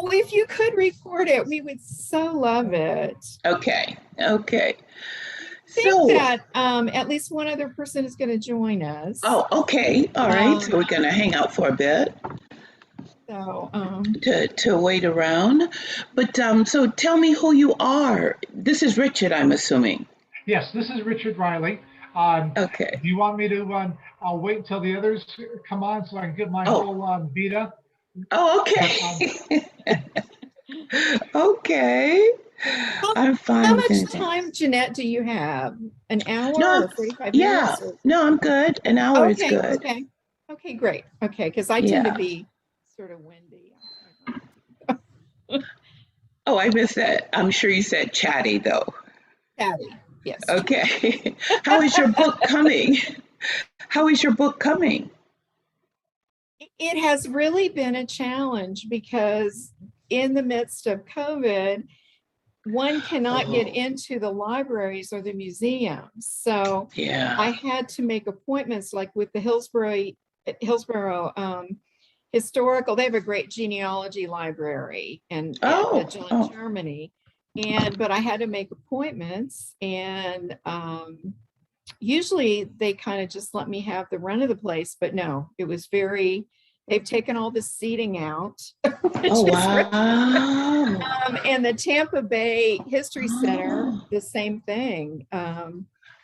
Oh, if you could record it, we would so love it. Okay. Okay. I think So, that at least one other person is going to join us. oh, okay. All right. So we're going to hang out for a bit So to wait around. But so tell me who you are. This is Richard, I'm assuming. Yes, this is Richard Riley. Okay. Do you want me to? I'll wait until the others come on so I can get my Oh. whole vita. Oh, okay. Okay. I'm fine how with much anything. time, Jeanette, do you have? An hour No, or 45 yeah. minutes? Or? No, I'm good. An hour is Okay, good. okay. Okay, great. Okay, because I tend to be sort of windy. Oh, I missed that. I'm sure you said chatty though. Chatty, yes. Okay. How is your book coming? How is your book coming? It has really been a challenge because in the midst of COVID, one cannot get into the libraries or the museums. So I had to make appointments like with the Hillsborough Historical. They have a great genealogy library in Germany. But I had to make appointments, and usually they kind of just let me have the run of the place, but no, it was they've taken all the seating out. Oh, wow. And the Tampa Bay History Center, the same thing.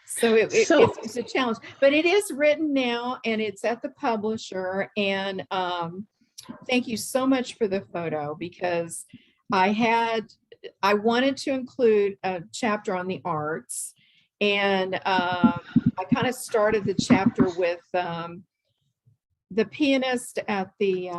So it's a challenge, but it is written now and it's at the publisher. And thank you so much for the photo, because I wanted to include a chapter on the arts. And I kind of started the chapter with the pianist at the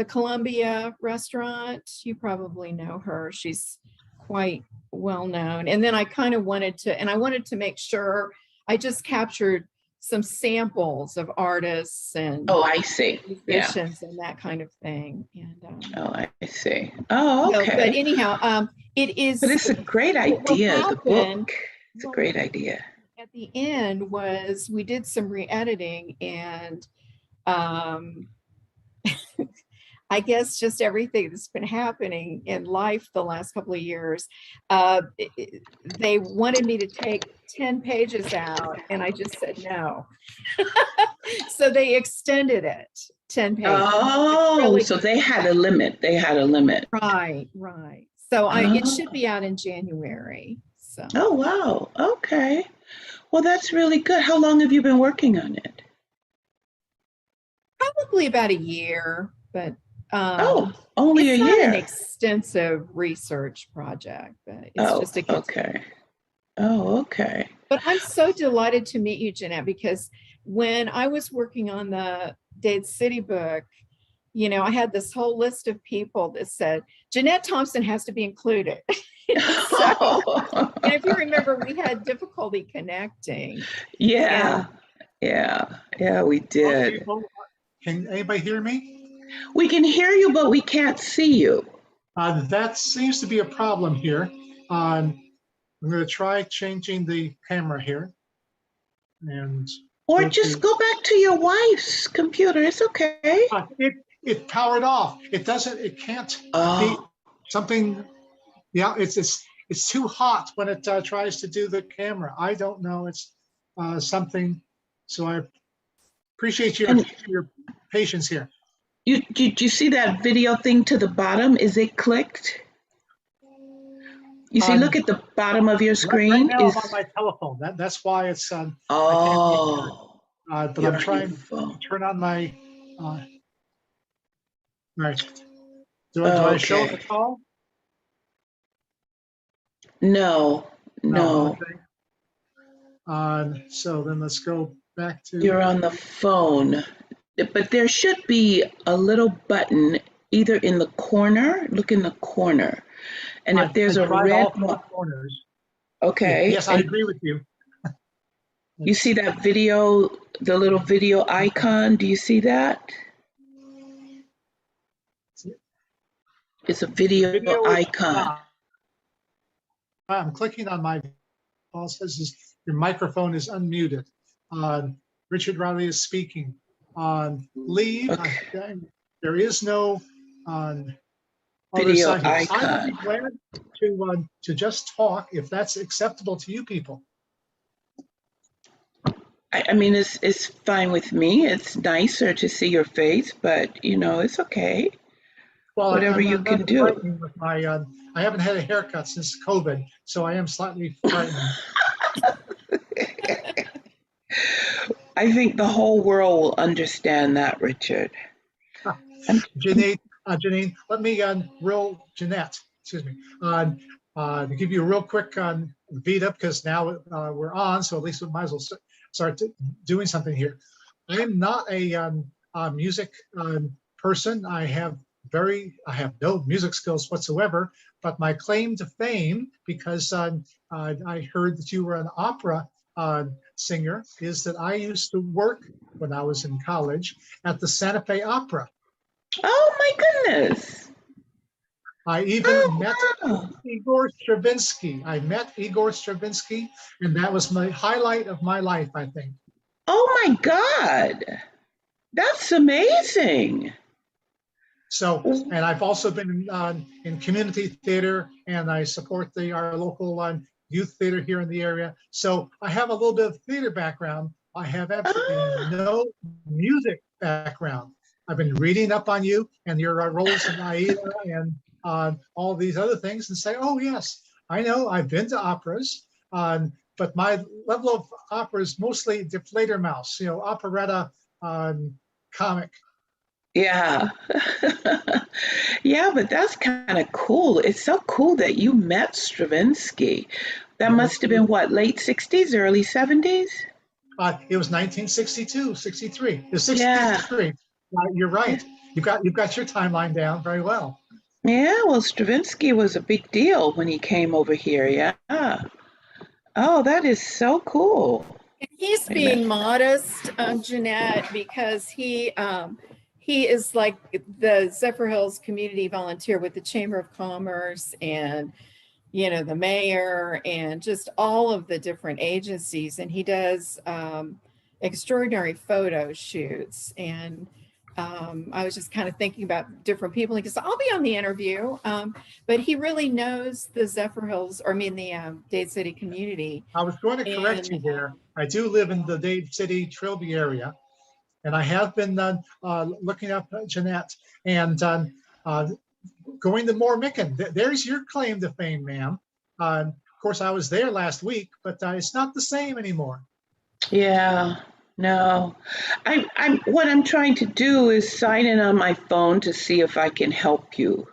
Columbia restaurant. You probably know her. She's quite well known. And then I kind of wanted to make sure I just captured some samples of artists and I see. musicians and that kind of thing. And I see. Oh, okay. So, but anyhow, it is. But it's a great idea. The book. It's a great idea. At the end was we did some re-editing, and I guess just everything that's been happening in life the last couple of years, they wanted me to take 10 pages out, and I just said no. So they extended it 10 pages. Oh, really, so they had a limit. Right. So it should be out in January. So. Oh, wow. Okay. Well, that's really good. How long have you been working on it? Probably about a year, but only a year. It's not an extensive research project, but it's just a okay. Oh, okay. But I'm so delighted to meet you, Jeanette, because when I was working on the Dade City book, you know, I had this whole list of people that said Jeanette Thompson has to be included. So, and if you remember, we had difficulty connecting. Yeah, we did. Can anybody hear me? We can hear you, but we can't see you. That seems to be a problem here. I'm going to try changing the camera here. Or just go back to your wife's computer. It's okay. It powered off. It can't be something. Yeah, it's too hot when it tries to do the camera. I don't know. It's something. So I appreciate your patience here. Did you see that video thing to the bottom? Is it clicked? You see, look at the bottom of your screen. Right now I'm on my telephone. That's why it's. But I'm trying to turn on my. Right. Do I show it at all? No. Okay. So then let's go back to. You're on the phone, but there should be a little button either in the corner. Look in the corner, and if there's a red one. Okay. Yes, I agree with you. You see that video, the little video icon? Do you see that? It's a video icon. I'm clicking on my. All it says is your microphone is unmuted. Richard Riley is speaking. Leave. Okay. There is no other Video side here. I would icon. be glad to just talk if that's acceptable to you people. I mean, it's fine with me. It's nicer to see your face, but you know, it's okay. Well, Whatever I'm you not can do. frightening with my, I haven't had a haircut since COVID, so I am slightly frightened. I think the whole world will understand that, Richard. Jeanette, Janine, let me Jeanette, excuse me, to give you a real quick beat up because now we're on, so at least we might as well start doing something here. I am not a music person. I have no music skills whatsoever, but my claim to fame, because I heard that you were an opera singer, is that I used to work when I was in college at the Santa Fe Opera. Oh my goodness. I even met Igor Stravinsky. I met Igor Stravinsky, and that was my highlight of my life, I think. Oh my God. That's amazing. So, and I've also been in community theater, and I support our local youth theater here in the area. So I have a little bit of theater background. I have absolutely no music background. I've been reading up on you and your roles in Aida and all these other things, and say, oh yes, I know, I've been to operas, but my level of opera is mostly Die Fledermaus, operetta comic. Yeah. Yeah, but that's kind of cool. It's so cool that you met Stravinsky. That must have been what, late 60s, early 70s? It was 1962, 63. It was 63. Yeah. You're right. You've got your timeline down very well. Yeah, well, Stravinsky was a big deal when he came over here. Yeah. Oh, that is so cool. He's being modest, Jeanette, because he is like the Zephyr Hills community volunteer with the Chamber of Commerce and, the mayor and just all of the different agencies. And he does extraordinary photo shoots. And I was just kind of thinking about different people because I'll be on the interview, but he really knows the Zephyr Hills, the Dade City community. I was going to correct you there. I do live in the Dade City Trilby area, and I have been looking up Jeanette and going to Moore-Micken. There's your claim to fame, ma'am. Of course, I was there last week, but it's not the same anymore. Yeah. No, what I'm trying to do is sign in on my phone to see if I can help you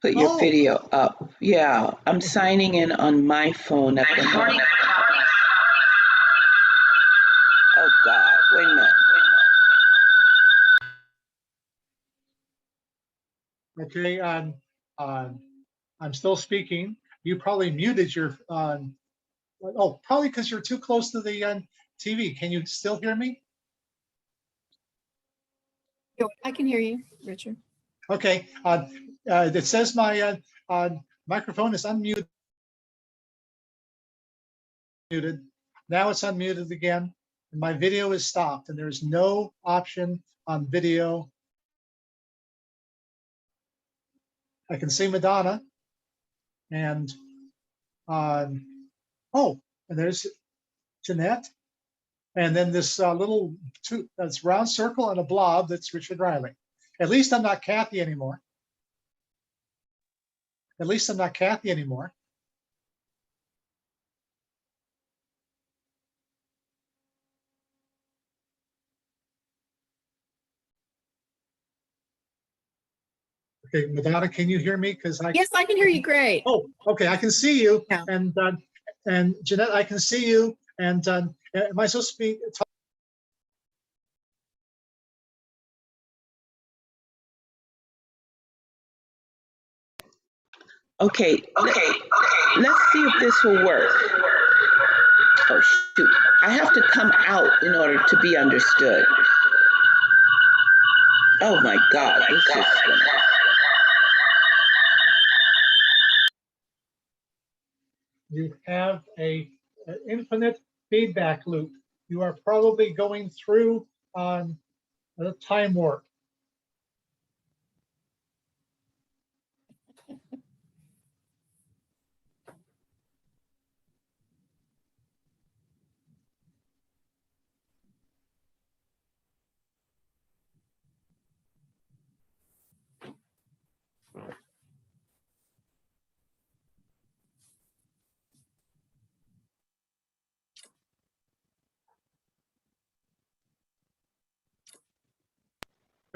put your video up. Yeah, I'm signing in on my phone at the moment. Oh God, wait a minute. Okay, I'm still speaking. You probably muted your, probably because you're too close to the TV. Can you still hear me? I can hear you, Richard. Okay, it says my microphone is unmuted. Now it's unmuted again, and my video is stopped, and there's no option on video. I can see Madonna, and and there's Jeanette, and then this that's round circle and a blob that's Richard Riley. At least I'm not Kathy anymore. At least I'm not Kathy anymore. Okay, Madonna, can you hear me? Yes, I can hear you great. Oh, okay, I can see you. Yeah. And Jeanette, I can see you. And am I supposed to be talking? Okay. Let's see if this will work. Oh shoot! I have to come out in order to be understood. Oh my God! You have an infinite feedback loop. You are probably going through on a time warp.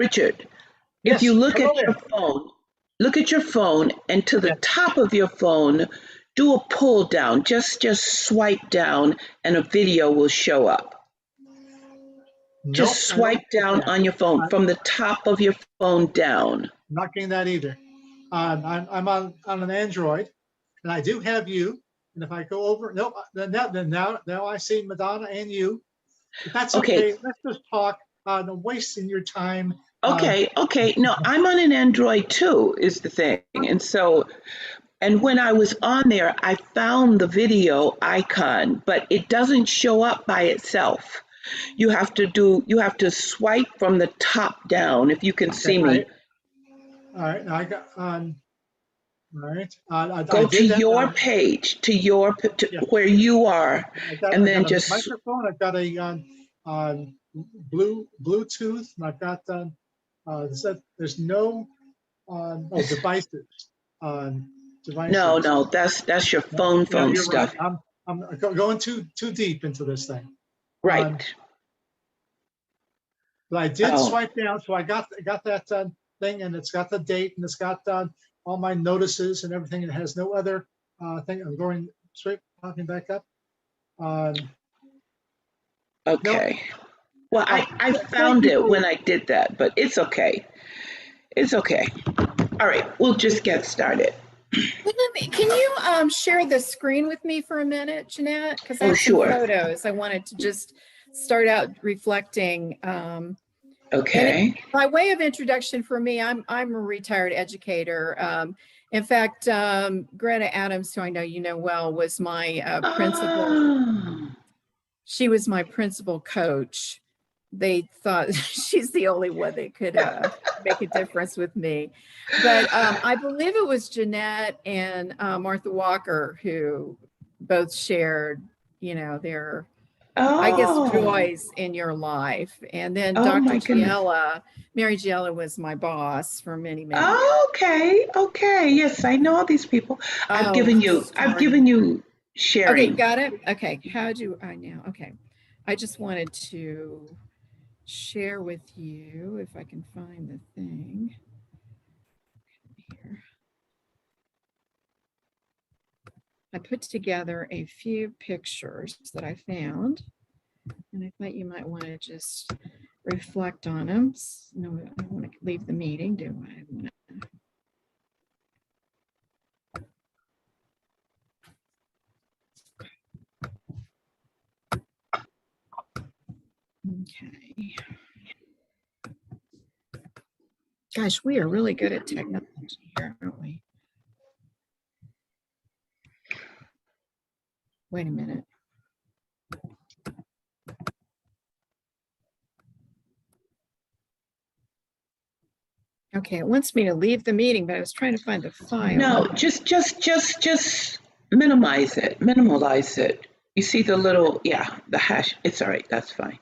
Richard, if Yes, you look hello at your there. phone, look at your phone, and to the Yes. top of your phone, do a pull down. Just swipe down, and a video will show up. Nope, Just I don't swipe get down that. on your phone I'm from the top of your phone down. not getting that either. I'm on an Android, and I do have you. And if I go over, nope, then now I see Madonna and you. But that's Okay, okay. Let's just talk. No wasting your time. okay. No, I'm on an Android too, is the thing. And when I was on there, I found the video icon, but it doesn't show up by itself. You have to swipe from the top down, if you can Okay, see me. all right. I got all right. I Go to did that. your page, to Yeah, where you are, and I got then a just, microphone. I've got a Bluetooth, and I've got there's no devices. Devices. no, that's your No, yeah, phone you're right. stuff. I'm going too deep into this thing. Um, Right. but I did Oh, swipe down, so I got that thing, and it's got the date, and it's got all my notices and everything. It has no other thing. I'm going straight, popping back up. No, okay. Well, I thank found you it for. when I did that, but it's okay. It's okay. All right, we'll just get started. Can you share the screen with me for a minute, Jeanette? Because I Oh, have some sure. photos. I wanted to just start out reflecting. Okay. By way of introduction for me, I'm a retired educator. In fact, Greta Adams, who I know you know well, was my principal. Oh, She was my principal coach. They thought she's the only one that could make a difference with me. But I believe it was Jeanette and Martha Walker who both shared, their, I guess, oh, joys in your life. And then oh Dr. my goodness. Mary Giella was my boss for many, many years. Okay, okay. Yes, I know all these people. Oh, I've given extraordinary. you Okay, sharing. got it? Okay, how do I now? Okay, I just wanted to share with you if I can find the thing here. I put together a few pictures that I found, and I thought you might want to just reflect on them. No, I don't want to leave the meeting, do I? Okay. Gosh, we are really good at technology here, aren't we? Wait a minute. Okay, it wants me to leave the meeting, but I was trying to find the file. No, just minimize it, minimalize it. You see the little, yeah, the hash. It's all right. That's fine.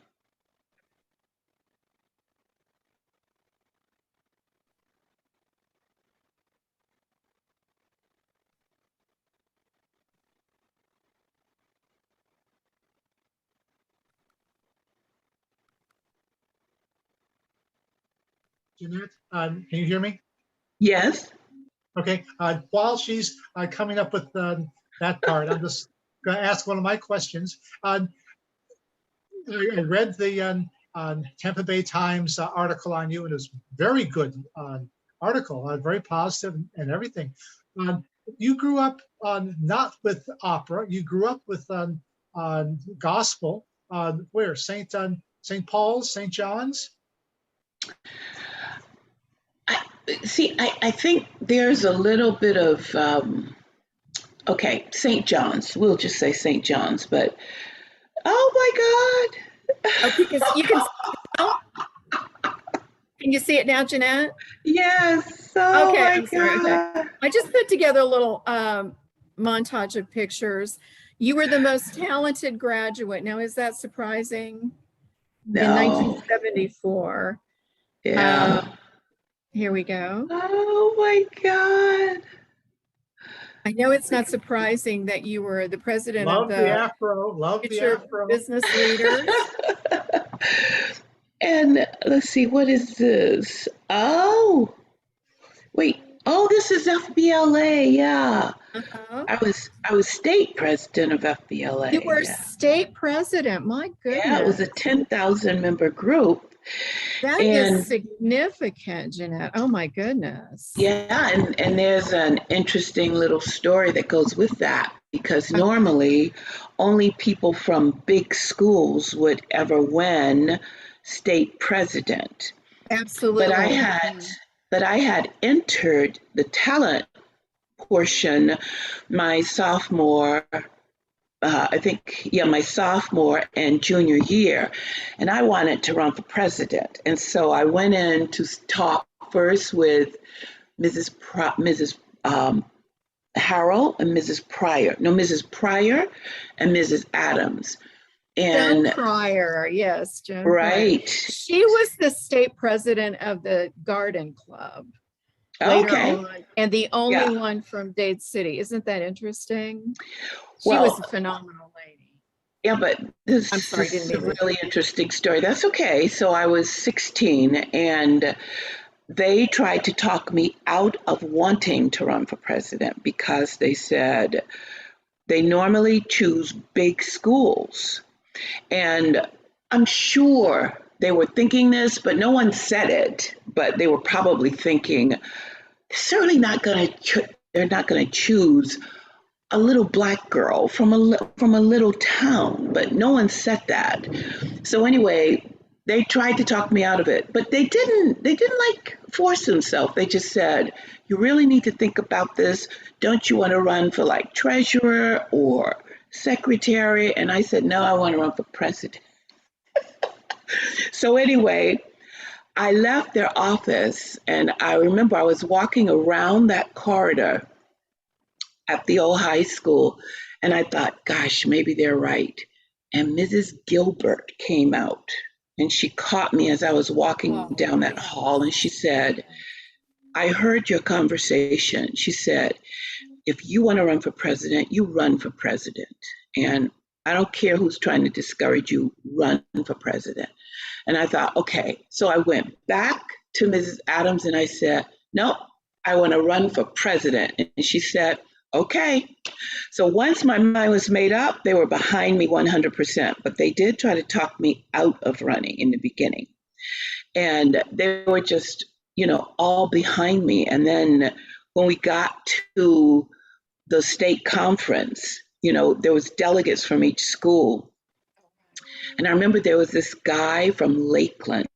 Jeanette, can you hear me? Yes. Okay. While she's coming up with that part, I'm just going to ask one of my questions. I read the Tampa Bay Times article on you, and it was very good article, very positive and everything. You grew up not with opera. You grew up with gospel. Where? St. Paul's, St. John's? I think there's a little bit of, okay, St. John's. We'll just say St. John's, but oh my God. Oh, because you can you see it now, Jeanette? Yes. Oh Okay, my I'm sorry. Okay. God. I just put together a little montage of pictures. You were the most talented graduate. Now, is that surprising? In No. 1974. Yeah. Here we go. Oh my God. I know it's not surprising that you were the president of Love the the afro. Love the Future afro. Business Leaders. And let's see, what is this? Oh, wait. Oh, this is FBLA. Yeah. Uh-huh. I was state president of FBLA. You were Yeah. state president. My Yeah, it was a goodness. 10,000 member group. That is And significant, Jeanette. Oh my goodness. yeah, and there's an interesting little story that goes with that because Okay. normally only people from big schools would ever win state president. But I Absolutely. had but I had entered the talent portion my sophomore I think, yeah, my sophomore and junior year, and I wanted to run for president. And so I went in to talk first with Mrs. Harrell and Mrs. Pryor. No, Mrs. Pryor and Mrs. Adams. Joan And Pryor. Yes, Joan Pryor. right. She was the state president of the Garden Club later Okay. on, and the only Yeah. one from Dade City. Isn't that interesting? She was Well, a phenomenal lady. yeah, but this, I'm sorry, this didn't is a mean to. really interesting story. That's okay. So I was 16 and they tried to talk me out of wanting to run for president because they said they normally choose big schools. And I'm sure they were thinking this, but no one said it. But they were probably thinking, they're not going to choose a little black girl from a little town, but no one said that. So anyway, they tried to talk me out of it, but they didn't like force themselves. They just said, you really need to think about this. Don't you want to run for like treasurer or secretary? And I said, no, I want to run for president. So anyway, I left their office and I remember I was walking around that corridor at the old high school and I thought, gosh, maybe they're right. And Mrs. Gilbert came out and she caught me as I was walking down that hall and she said, I heard your conversation. She said, if you want to run for president, you run for president. And I don't care who's trying to discourage you, run for president. And I thought, okay. So I went back to Mrs. Adams and I said, no, I want to run for president. And she said, okay. So once my mind was made up, they were behind me 100%, but they did try to talk me out of running in the beginning. And they were just, all behind me. And then when we got to the state conference, there was delegates from each school. And I remember there was this guy from Lakeland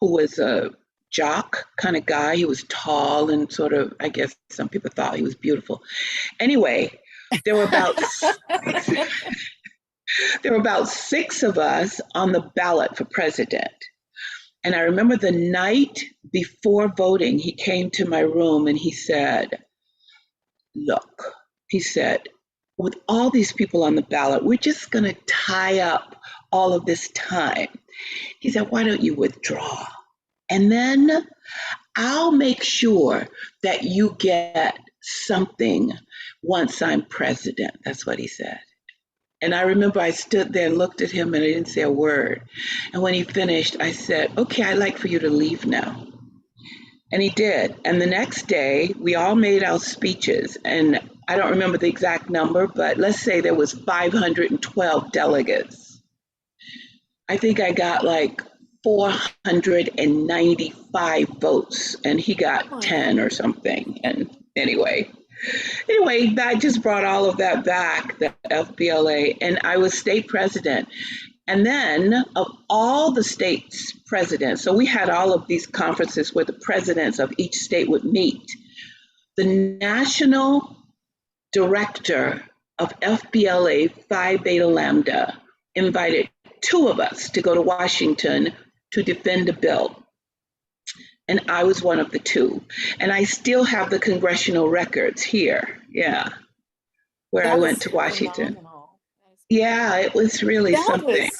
who was a jock kind of guy. He was tall and sort of, I guess some people thought he was beautiful. Anyway, there were about six of us on the ballot for president. And I remember the night before voting, he came to my room and he said, look, he said, with all these people on the ballot, we're just going to tie up all of this time. He said, why don't you withdraw? And then I'll make sure that you get something once I'm president. That's what he said. And I remember I stood there and looked at him and I didn't say a word. And when he finished, I said, okay, I'd like for you to leave now. And he did. And the next day, we all made our speeches. And I don't remember the exact number, but let's say there was 512 delegates. I think I got like 495 votes and he got 10 or something. And anyway, that just brought all of that back, the FBLA, and I was state president. And then of all the states presidents, so we had all of these conferences where the presidents of each state would meet. The national director of FBLA Phi Beta Lambda invited two of us to go to Washington to defend a bill. And I was one of the two. And I still have the congressional records here, where I went to Washington. Phenomenal. Yeah, it was really something.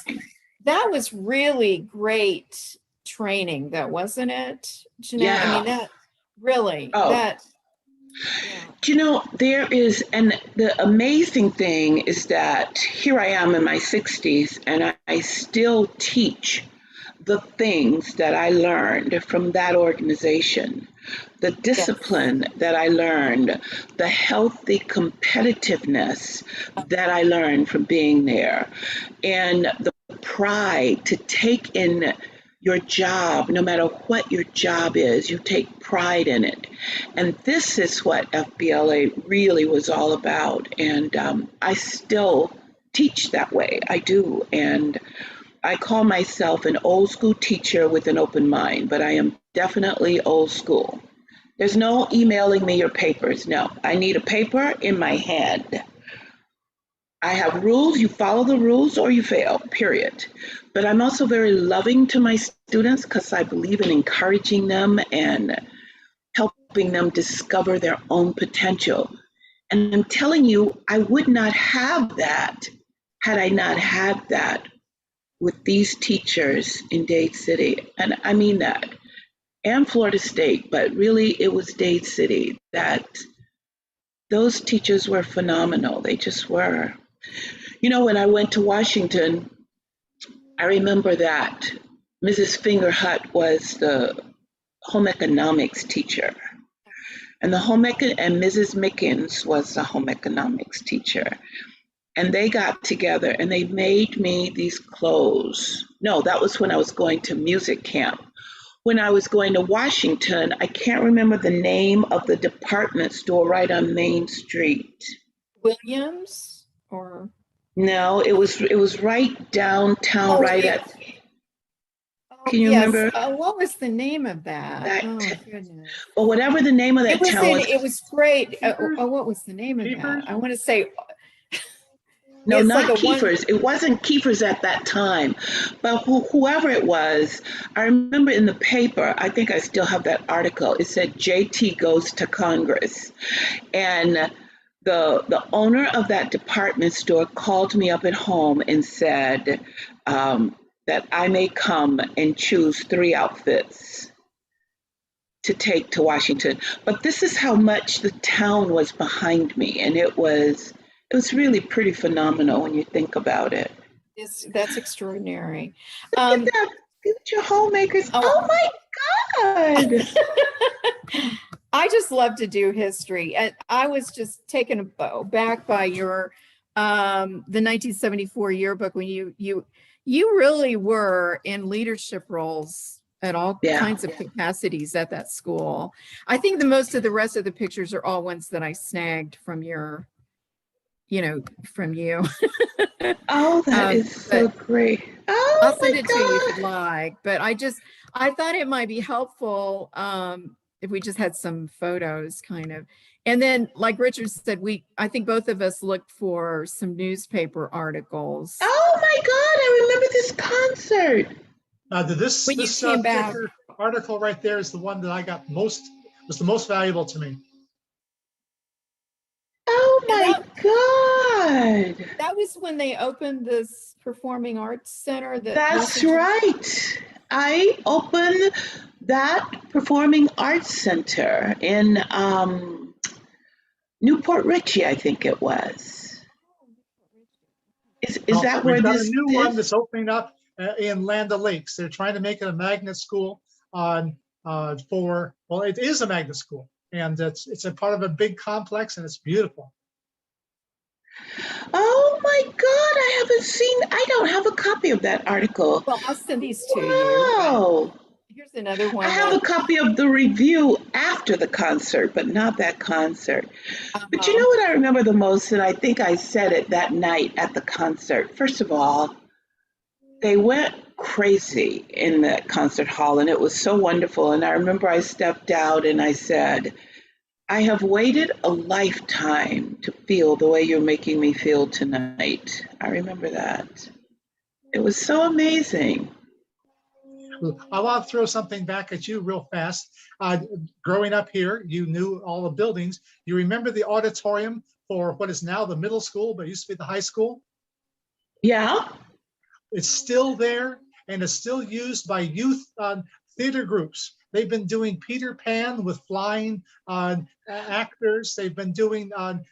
That was really great training, though, wasn't it, Jeanette? Yeah. I mean, that really, there is, and the amazing thing is that here I am in my 60s and I still teach the things that I learned from that organization, the discipline that I learned, the healthy competitiveness that I learned from being there, and the pride to take in your job, no matter what your job is, you take pride in it. And this is what FBLA really was all about. And I still teach that way. I do. And I call myself an old school teacher with an open mind, but I am definitely old school. There's no emailing me your papers. No, I need a paper in my hand. I have rules, you follow the rules or you fail, period. But I'm also very loving to my students because I believe in encouraging them and helping them discover their own potential. And I'm telling you, I would not have that had I not had that with these teachers in Dade City. And I mean that, and Florida State, but really it was Dade City that those teachers were phenomenal. They just were. You know, when I went to Washington, I remember that Mrs. Fingerhut was the home economics teacher. And and Mrs. Mickens was the home economics teacher. And they got together and they made me these clothes. No, that was when I was going to music camp. When I was going to Washington, I can't remember the name of the department store right on Main Street. Williams or? No, it was right downtown, Can you remember? What was the name of that? Oh, goodness. Well, whatever the name of that town was. It was great. What was the name of that? I want to say. No, not like Kiefer's. It wasn't Kiefer's at that time, but whoever it was, I remember in the paper, I think I still have that article. It said JT goes to Congress. And the owner of that department store called me up at home and said that I may come and choose 3 outfits to take to Washington. But this is how much the town was behind me. And it was really pretty phenomenal when you think about it. That's extraordinary. Look at that, future homemakers. Oh my God. I just love to do history. I was just taken aback by your the 1974 yearbook when you really were in leadership roles at all kinds of capacities at that school. I think most of the rest of the pictures are all ones that I snagged from your, from you. Oh, that is so great. Oh, I'll send it to you if you'd like. But I thought it might be helpful if we just had some photos kind of. And then, like Richard said, I think both of us looked for some newspaper articles. Oh my God, I remember this concert. This article right there is the one that I got was the most valuable to me. Oh my God. That was when they opened this Performing Arts Center. That's right. I opened that Performing Arts Center in Newport Richie, I think it was. Is that where this is? We've got a new one that's opening up in Land O'Lakes. They're trying to make it a magnet school it is a magnet school. And it's a part of a big complex and it's beautiful. Oh my God, I don't have a copy of that article. Well, I'll send these to you. Wow. Here's another one. I have a copy of the review after the concert, but not that concert. But you know what I remember the most, and I think I said it that night at the concert. First of all, they went crazy in that concert hall, and it was so wonderful. And I remember I stepped out and I said, I have waited a lifetime to feel the way you're making me feel tonight. I remember that. It was so amazing. I want to throw something back at you real fast. Growing up here, you knew all the buildings. You remember the auditorium for what is now the middle school, but used to be the high school? Yeah. It's still there, and it's still used by youth theater groups. They've been doing Peter Pan with flying actors. They've been doing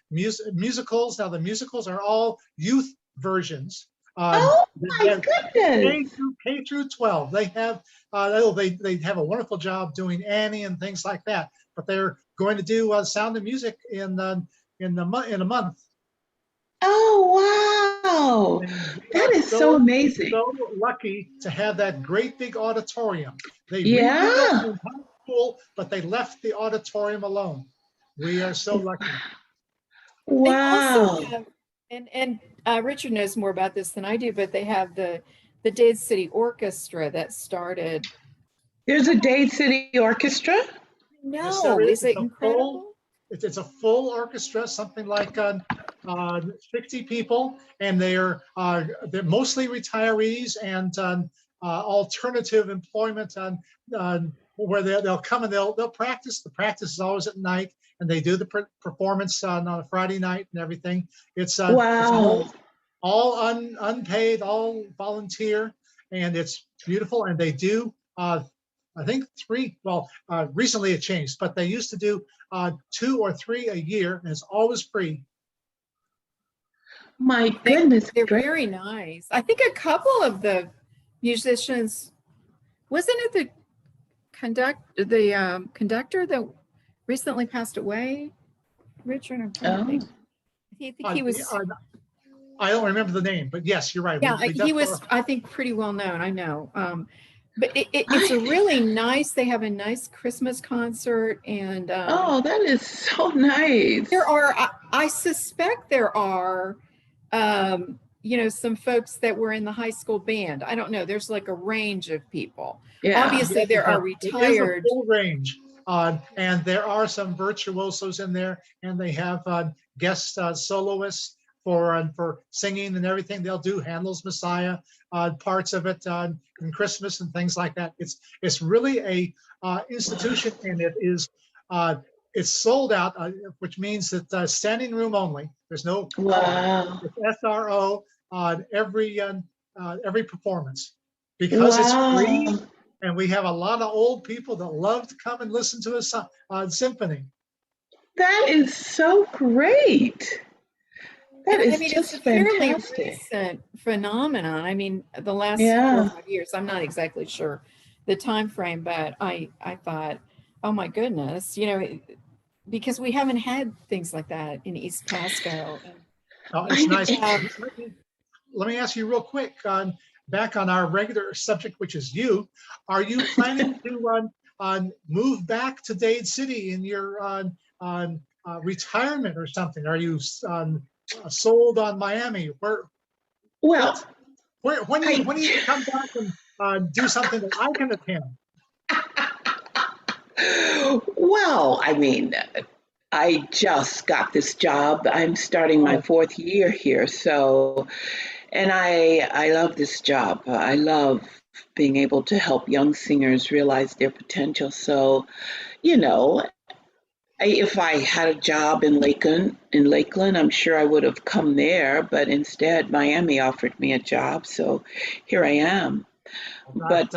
musicals. Now the musicals are all youth versions, Oh They my have goodness. K through 12. They have they have a wonderful job doing Annie and things like that. But they're going to do Sound of Music in a month. Oh wow. And we That are is so amazing. so lucky to have that great big auditorium. They rebuilt Yeah. the entire school, but they left the auditorium alone. We are so lucky. They also Wow. have, and Richard knows more about this than I do, but they have the Dade City Orchestra that started. There's a Dade City Orchestra? Yes, there No, is. is it incredible? It's a full orchestra, something like 60 people, and they're mostly retirees and alternative employment where they'll come and they'll practice. The practice is always at night, and they do the performance on a Friday night and everything. It's Wow. unpaid, all volunteer, and it's beautiful. And they do. I think three, well, recently it changed, but they used to do 2 or 3 a year, and it's always free. My goodness They're gracious. very nice. I think a couple of the musicians, wasn't it the conductor that recently passed away? Richard, I'm trying to think. I think he was. I don't remember the name, but yes, you're right. Yeah, he was, I think, pretty well known. I know. But it's a really nice, they have a nice Christmas concert, and Oh, that is so nice. there are, I suspect there are, some folks that were in the high school band. I don't know. There's like a range of people. Yeah. Obviously, there are retired. It is a full range, and there are some virtuosos in there, and they have guest soloists for singing and everything. They'll do Handel's Messiah, parts of it in Christmas and things like that. It's really a institution, and it's sold out, which means that standing room only. There's no Wow. It's SRO on every performance because it's free, and we have a lot of old people that love to come and listen to a symphony. That is so great. That is just it's a fairly fantastic. recent phenomenon. I mean, the last 4 Yeah. or 5 years, I'm not exactly sure the time frame, but I thought, oh my goodness, because we haven't had things like that in East Pasco. It's nice. Let me ask you real quick, back on our regular subject, which is you. Are you planning to move back to Dade City in your retirement or something? Are you sold on Miami? When do you come back and do something that I can attend? Well, I mean, I just got this job. I'm starting my 4th year here, so, and I love this job. I love being able to help young singers realize their potential. So, if I had a job in Lakeland, I'm sure I would have come there, but instead Miami offered me a job, so here I am. But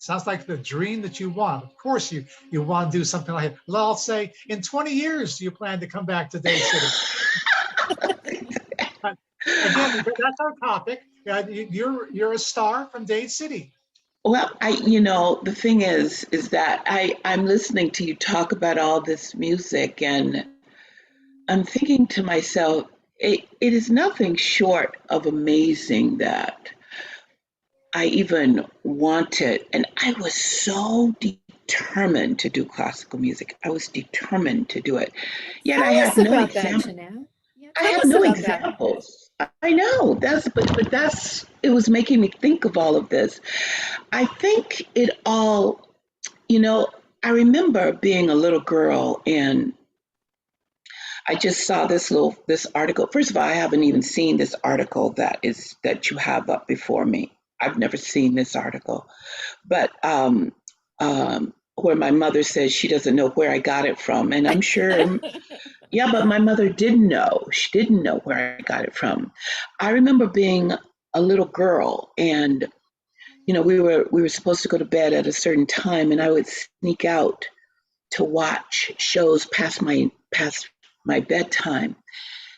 sounds like the dream that you want. Of course, you want to do something like it. Well, I'll say in 20 years you plan to come back to Dade City. Again, that's our topic. You're a star from Dade City. Well, the thing is that I'm listening to you talk about all this music, and I'm thinking to myself, it is nothing short of amazing that I even wanted, and I was so determined to do classical music. I was determined to do it. Yet I have no examples. I have no examples. I know but it was making me think of all of this. I think it all, I remember being a little girl, and I just saw this article. First of all, I haven't even seen this article that you have up before me. I've never seen this article, but where my mother says she doesn't know where I got it from, and I'm sure. Yeah, but my mother didn't know. She didn't know where I got it from. I remember being a little girl, and we were supposed to go to bed at a certain time, and I would sneak out to watch shows past my bedtime.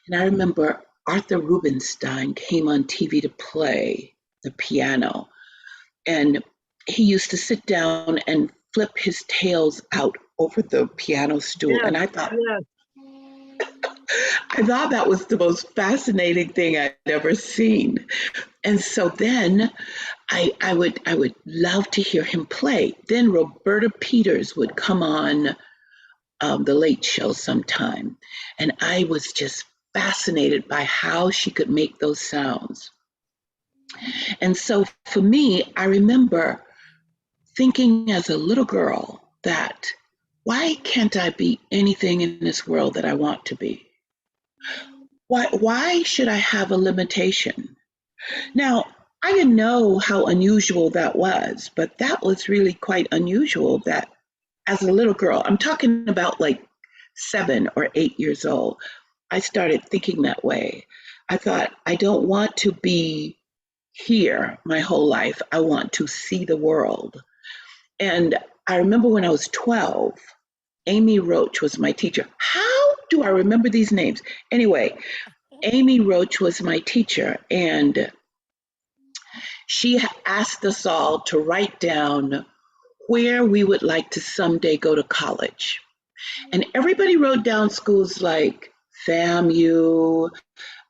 And I remember Arthur Rubinstein came on TV to play the piano. And he used to sit down and flip his tails out over the piano stool. Yes, And I thought that was the most fascinating thing I'd ever seen. And so then I would love to hear him play. Then Roberta Peters would come on the Late Show sometime. And I was just fascinated by how she could make those sounds. And so for me, I remember thinking as a little girl that why can't I be anything in this world that I want to be? Why should I have a limitation? Now, I didn't know how unusual that was, but that was really quite unusual that as a little girl, I'm talking about like 7 or 8 years old, I started thinking that way. I thought, I don't want to be here my whole life. I want to see the world. And I remember when I was 12, Amy Roach was my teacher. How do I remember these names? Anyway, Amy Roach was my teacher, and she asked us all to write down where we would like to someday go to college. And everybody wrote down schools like FAMU,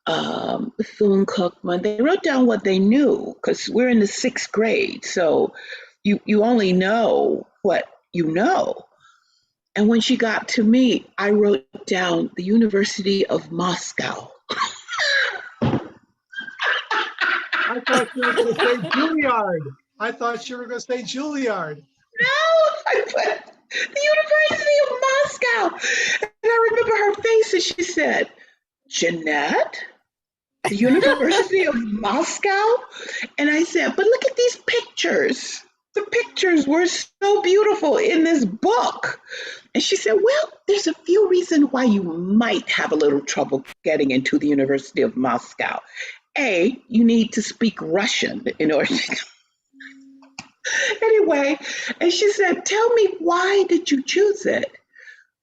Bethune-Cookman. They wrote down what they knew because we're in the 6th grade. So you only know what you know. And when she got to me, I wrote down the University of Moscow. I thought you were going to say Juilliard. I thought you were going to say Juilliard. No, I put the University of Moscow. And I remember her face and she said, Jeanette, the University of Moscow? And I said, but look at these pictures. The pictures were so beautiful in this book. And she said, well, there's a few reasons why you might have a little trouble getting into the University of Moscow. A, you need to speak Russian in order to. Anyway, and she said, tell me, why did you choose it?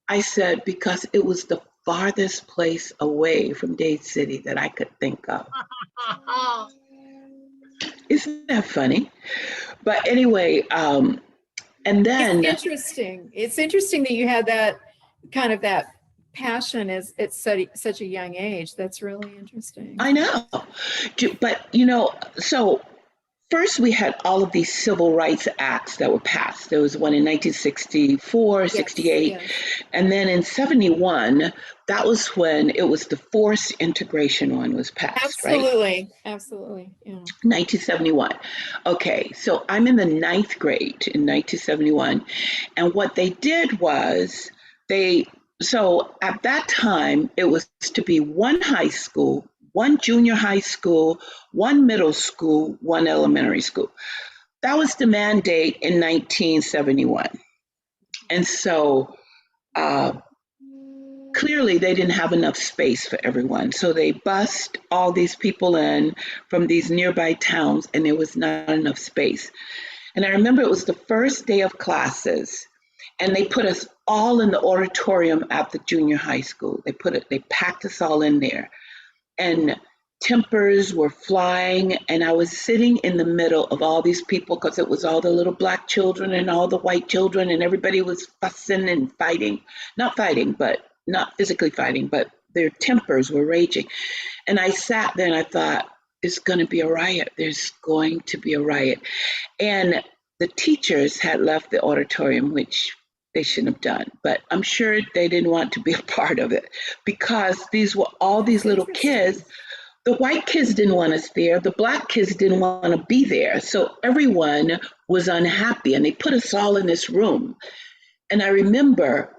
I said, because it was the farthest place away from Dade City that I could think of. Isn't that funny? But anyway, and then it's interesting. It's interesting that you had that kind of that passion at such a young age. That's really interesting. I know, but so first we had all of these civil rights acts that were passed. There was one in 1964, yes, 68, yes. And then in 71, that was when it was the forced integration one was passed, absolutely, right? Absolutely, yeah. 1971. Okay, so I'm in the 9th grade in 1971, and what they did was so at that time, it was to be one high school, one junior high school, one middle school, one elementary school. That was the mandate in 1971. And so clearly they didn't have enough space for everyone. So they bussed all these people in from these nearby towns, and there was not enough space. And I remember it was the first day of classes, and they put us all in the auditorium at the junior high school. They packed us all in there. And tempers were flying, and I was sitting in the middle of all these people because it was all the little black children and all the white children, and everybody was fussing and fighting. Not fighting, but not physically fighting, but their tempers were raging. And I sat there and I thought, it's going to be a riot. There's going to be a riot. And the teachers had left the auditorium, which they shouldn't have done, but I'm sure they didn't want to be a part of it because these were all these little kids. The white kids didn't want us there. The black kids didn't want to be there. So everyone was unhappy, and they put us all in this room. And I remember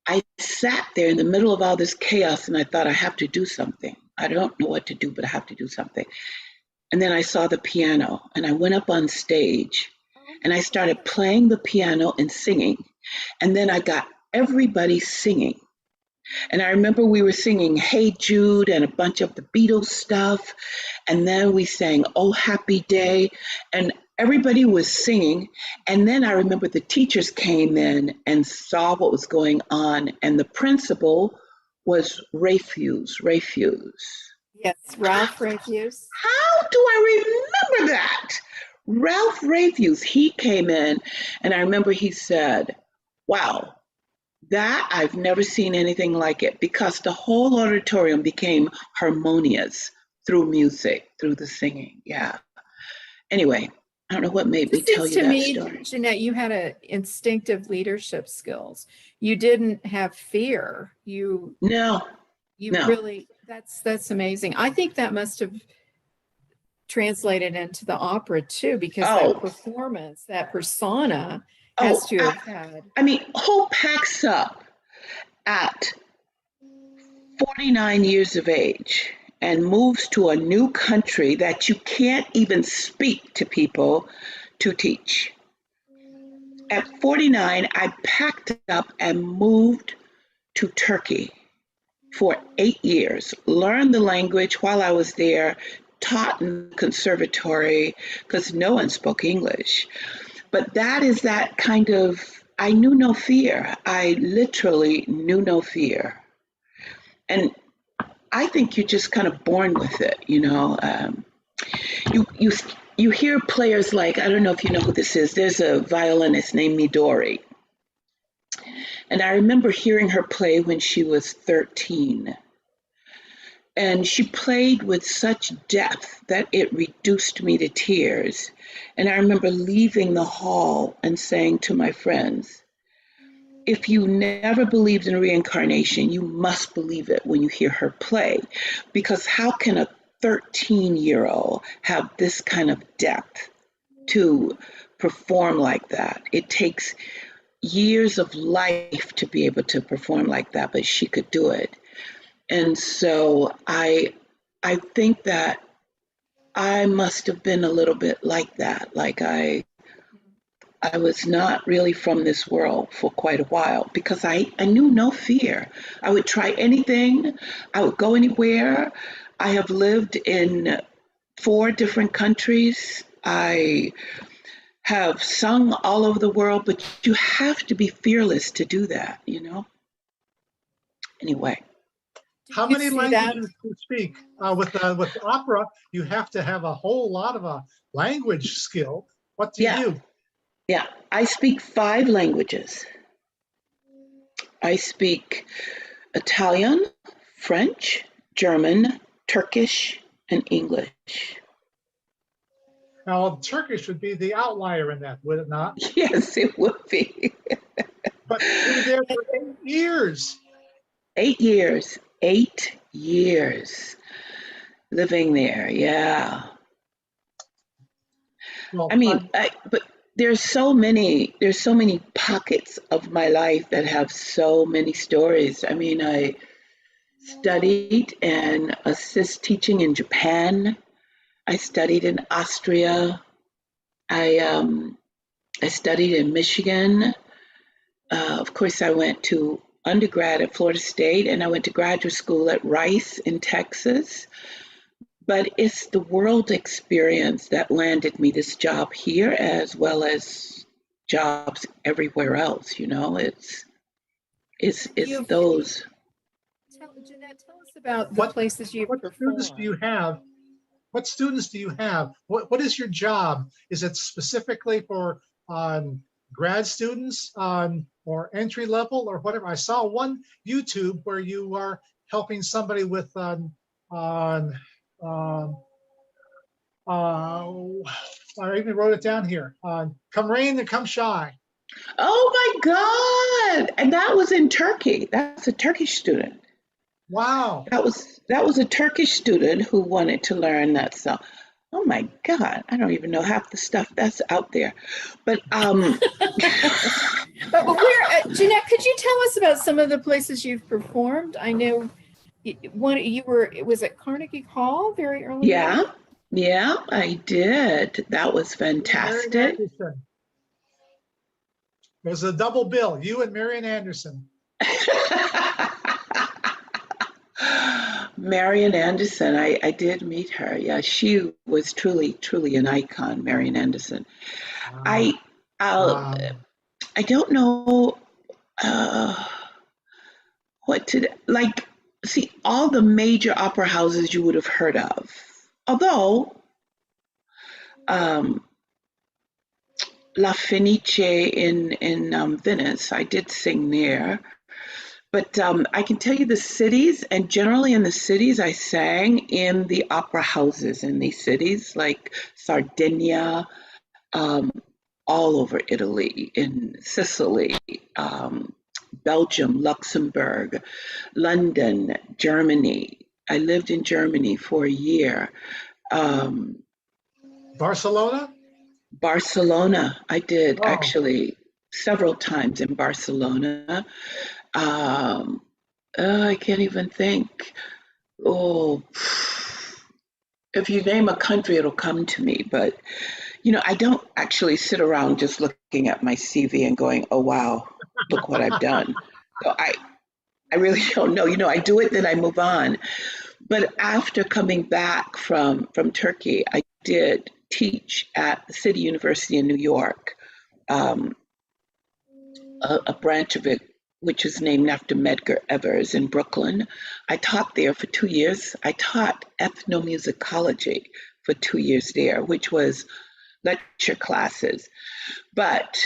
I sat there in the middle of all this chaos, and I thought, I have to do something. I don't know what to do, but I have to do something. And then I saw the piano, and I went up on stage, and I started playing the piano and singing. And then I got everybody singing. And I remember we were singing Hey Jude and a bunch of the Beatles stuff. And then we sang Oh Happy Day. And everybody was singing. And then I remember the teachers came in and saw what was going on. And the principal was Rayfuse. Yes, Ralph Refuse. How do I remember that? Ralph Rayfuse, he came in, and I remember he said, wow, that I've never seen anything like it, because the whole auditorium became harmonious through music, through the singing. Yeah. Anyway, I don't know what made me It tell seems you to that me, story. Jeanette, you had a instinctive leadership skills. You didn't have fear. You No. really, that's amazing. I think that must have translated into the opera too, because that Oh, performance, that persona has oh, to have had. I mean, who packs up at 49 years of age and moves to a new country that you can't even speak to people to teach? At 49, I packed up and moved to Turkey for 8 years, learned the language while I was there, taught in the conservatory because no one spoke English. But that is that kind of, I knew no fear. I literally knew no fear. And I think you're just kind of born with it, you know. You you hear players like, I don't know if you know who this is. There's a violinist named Midori, and I remember hearing her play when she was 13, and she played with such depth that it reduced me to tears. And I remember leaving the hall and saying to my friends, if you never believed in reincarnation, you must believe it when you hear her play, because how can a 13-year-old have this kind of depth to perform like that? It takes years of life to be able to perform like that, but she could do it. And so I think that I must have been a little bit like that. Like I was not really from this world for quite a while because I knew no fear. I would try anything. I would go anywhere. I have lived in 4 different countries. I have sung all over the world, but you have to be fearless to do that, you know? Anyway. How many languages do you speak? With opera, you have to have a whole lot of a language skill. What do you do? Yeah, I speak 5 languages. I speak Italian, French, German, Turkish, and English. Now, Turkish would be the outlier in that, would it not? Yes, it would be. But you were there for 8 years. 8 years. 8 years living there, yeah. Well, I mean, but there's so many pockets of my life that have so many stories. I mean, I studied and assist teaching in Japan. I studied in Austria. I studied in Michigan. Of course, I went to undergrad at Florida State, and I went to graduate school at Rice in Texas. But it's the world experience that landed me this job here, as well as jobs everywhere else. You know, it's those. Jeanette, tell us about the places you've performed. Students do you have? What students do you have? What is your job? Is it specifically for grad students or entry level or whatever? I saw one YouTube where you are helping somebody with I even wrote it down here. Come rain and come shine. Oh my God! And that was in Turkey. That's a Turkish student. Wow. That was a Turkish student who wanted to learn that song. Oh my God! I don't even know half the stuff that's out there. But But where, Jeanette, could you tell us about some of the places you've performed? I know it was at Carnegie Hall very early. Yeah, yeah, I did. That was fantastic. It was a double bill, you and Marian Anderson. Marian Anderson, I did meet her. Yeah, she was truly, truly an icon, Marian Anderson. Wow. I don't know what to like. see, all the major opera houses you would have heard of. Although, um, La Fenice in Venice, I did sing there. But I can tell you the cities, and generally in the cities, I sang in the opera houses in these cities, like Sardinia, um, all over Italy, in Sicily, Belgium, Luxembourg, London, Germany. I lived in Germany for a year. Um, Barcelona? Barcelona, I did Oh, actually several times in Barcelona. Um, I can't even think. Oh, if you name a country, it'll come to me. But, I don't actually sit around just looking at my CV and going, oh, wow, look what I've done. So I really don't know. I do it, then I move on. But after coming back from Turkey, I did teach at the City University in New York, um, a branch of it, which is named after Medgar Evers in Brooklyn. I taught there for 2 years. I taught ethnomusicology for 2 years there, which was lecture classes. But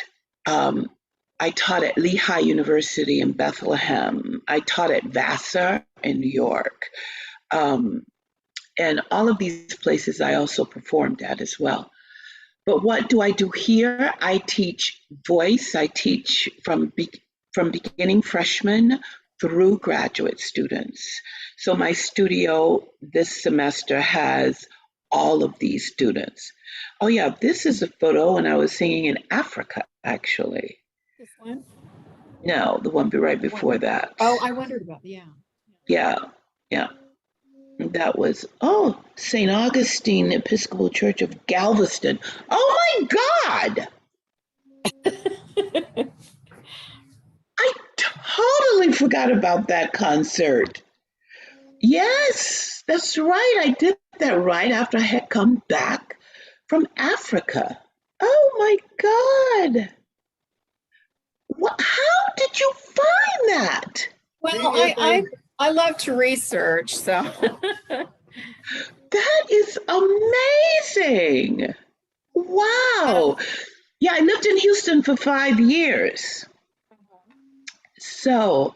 I taught at Lehigh University in Bethlehem. I taught at Vassar in New York. Um, and all of these places I also performed at as well. But what do I do here? I teach voice. I teach from beginning freshmen through graduate students. So my studio this semester has all of these students. Oh yeah, this is a photo when I was singing in Africa, actually. This one? No, the one right before that. Oh, I wondered about, yeah. Yeah, yeah. That was, St. Augustine Episcopal Church of Galveston. Oh my God! I totally forgot about that concert. Yes, that's right. I did that right after I had come back from Africa. Oh my God. How did you find that? Well, I love to research, so. That is amazing. Wow. Yeah, I lived in Houston for 5 years. So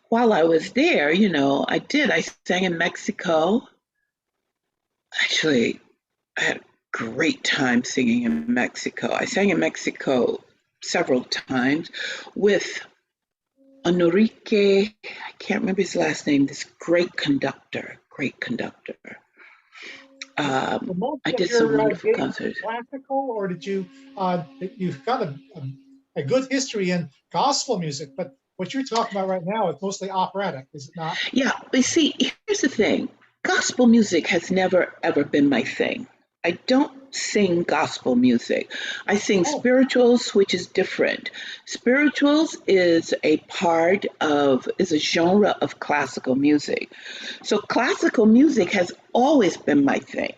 while I was there, I sang in Mexico. Actually, I had a great time singing in Mexico. I sang in Mexico several times with Enrique, I can't remember his last name, this great conductor. so most I of did some your wonderful gigs concerts. classical, or did you've got a good history in gospel music, but what you're talking about right now is mostly operatic, is it not? Yeah, but see, here's the thing. Gospel music has never, ever been my thing. I don't sing gospel music. I sing Oh, spirituals, which is different. Spirituals is a genre of classical music. So classical music has always been my thing.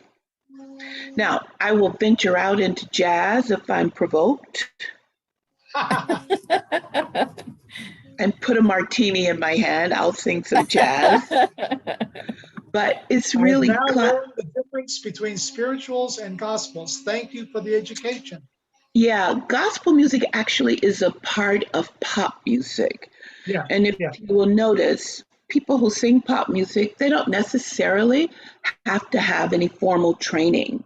Now, I will venture out into jazz if I'm provoked and put a martini in my hand. I'll sing some jazz. But it's I've really, now learned the difference between spirituals and gospels. Thank you for the education. yeah, gospel music actually is a part of pop music. Yeah, And if yeah. you will notice, people who sing pop music, they don't necessarily have to have any formal training.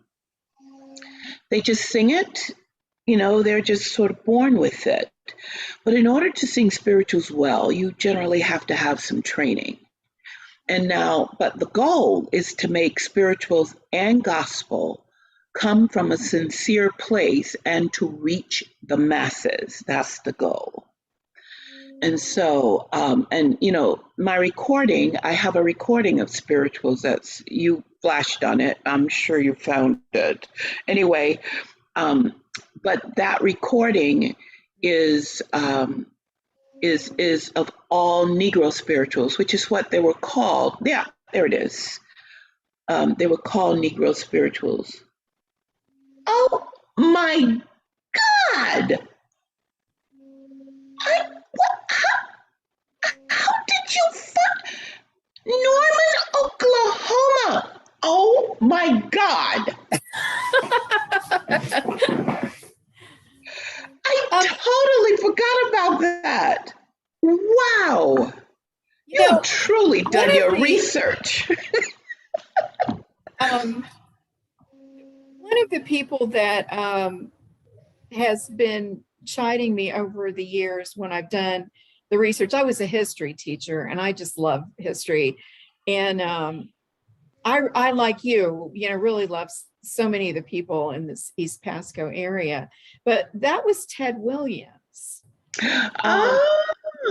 They just sing it, they're just sort of born with it. But in order to sing spirituals well, you generally have to have some training. But the goal is to make spirituals and gospel come from a sincere place and to reach the masses. That's the goal. And so, my recording, I have a recording of spirituals you flashed on it. I'm sure you found it. Anyway, but that recording is of all Negro spirituals, which is what they were called. Yeah, there it is. They were called Negro spirituals. Oh my God! What? How did you find? my God. I totally forgot about that. Wow. You have truly done your research. One of the people that has been chiding me over the years when I've done the research, I was a history teacher and I just love history. And I, like you know, really love so many of the people in this East Pasco area, but that was Ted Williams.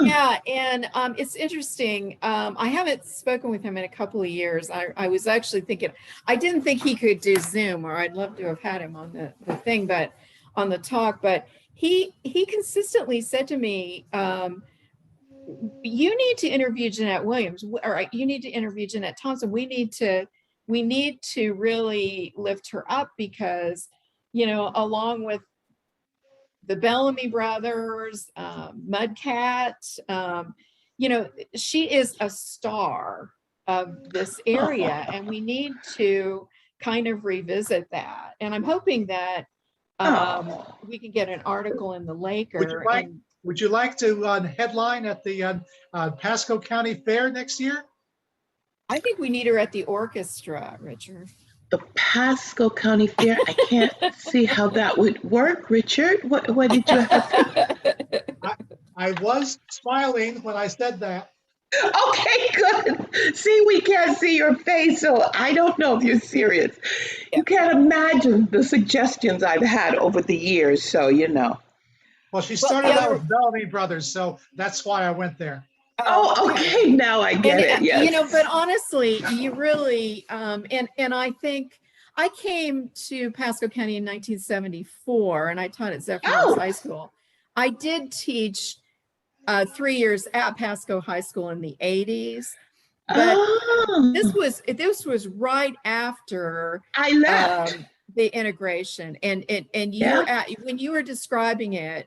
Yeah, and it's interesting. I haven't spoken with him in a couple of years. I was actually thinking, I didn't think he could do Zoom, or I'd love to have had him on the thing, but on the talk. But he consistently said to me, you need to interview Jeanette Williams, or you need to interview Jeanette Thompson. We need to really lift her up because, you know, along with the Bellamy brothers, Mudcat, you know, she is a star of this area, and we need to kind of revisit that. And I'm hoping that we can get an article in the Laker. Would you like to headline at the Pasco County Fair next year? I think we need her at the orchestra, Richard. The Pasco County Fair. I can't see how that would work, Richard. What did you have to say? I was smiling when I said that. Okay, good. See, we can't see your face, so I don't know if you're serious. Yeah. You can't imagine the suggestions I've had over the years, so you know. Well, she started out with Bellamy Brothers, so that's why I went there. Oh, okay. Now I get it. Yes. You know, but honestly, you really, and I think I came to Pasco County in 1974, and I taught at Zephyrhills High School. I did teach 3 years at Pasco High School in the 80s, but this was right after I left the integration, and when you were describing it,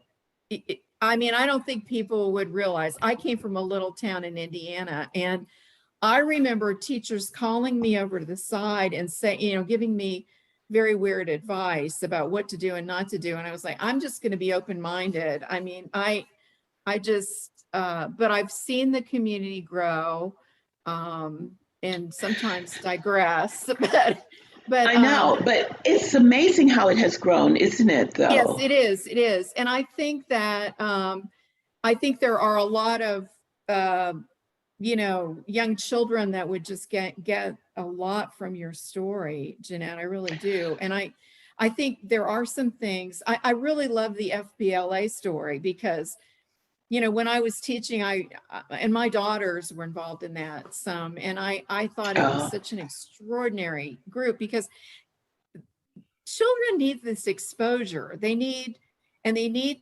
I mean, I don't think people would realize I came from a little town in Indiana, and I remember teachers calling me over to the side and saying, you know, giving me very weird advice about what to do and not to do. And I was like, I'm just going to be open-minded. I mean, I just, but I've seen the community grow, and sometimes digress, but I know, but it's amazing how it has grown, isn't it, though? Yes, it is. It is. And I think that I think there are a lot of you know, young children that would just get a lot from your story, Jeanette. I really do. And I think there are some things. I really love the FBLA story because, you know, when I was teaching, and my daughters were involved in that some, and I thought it was such an extraordinary group because children need this exposure. They need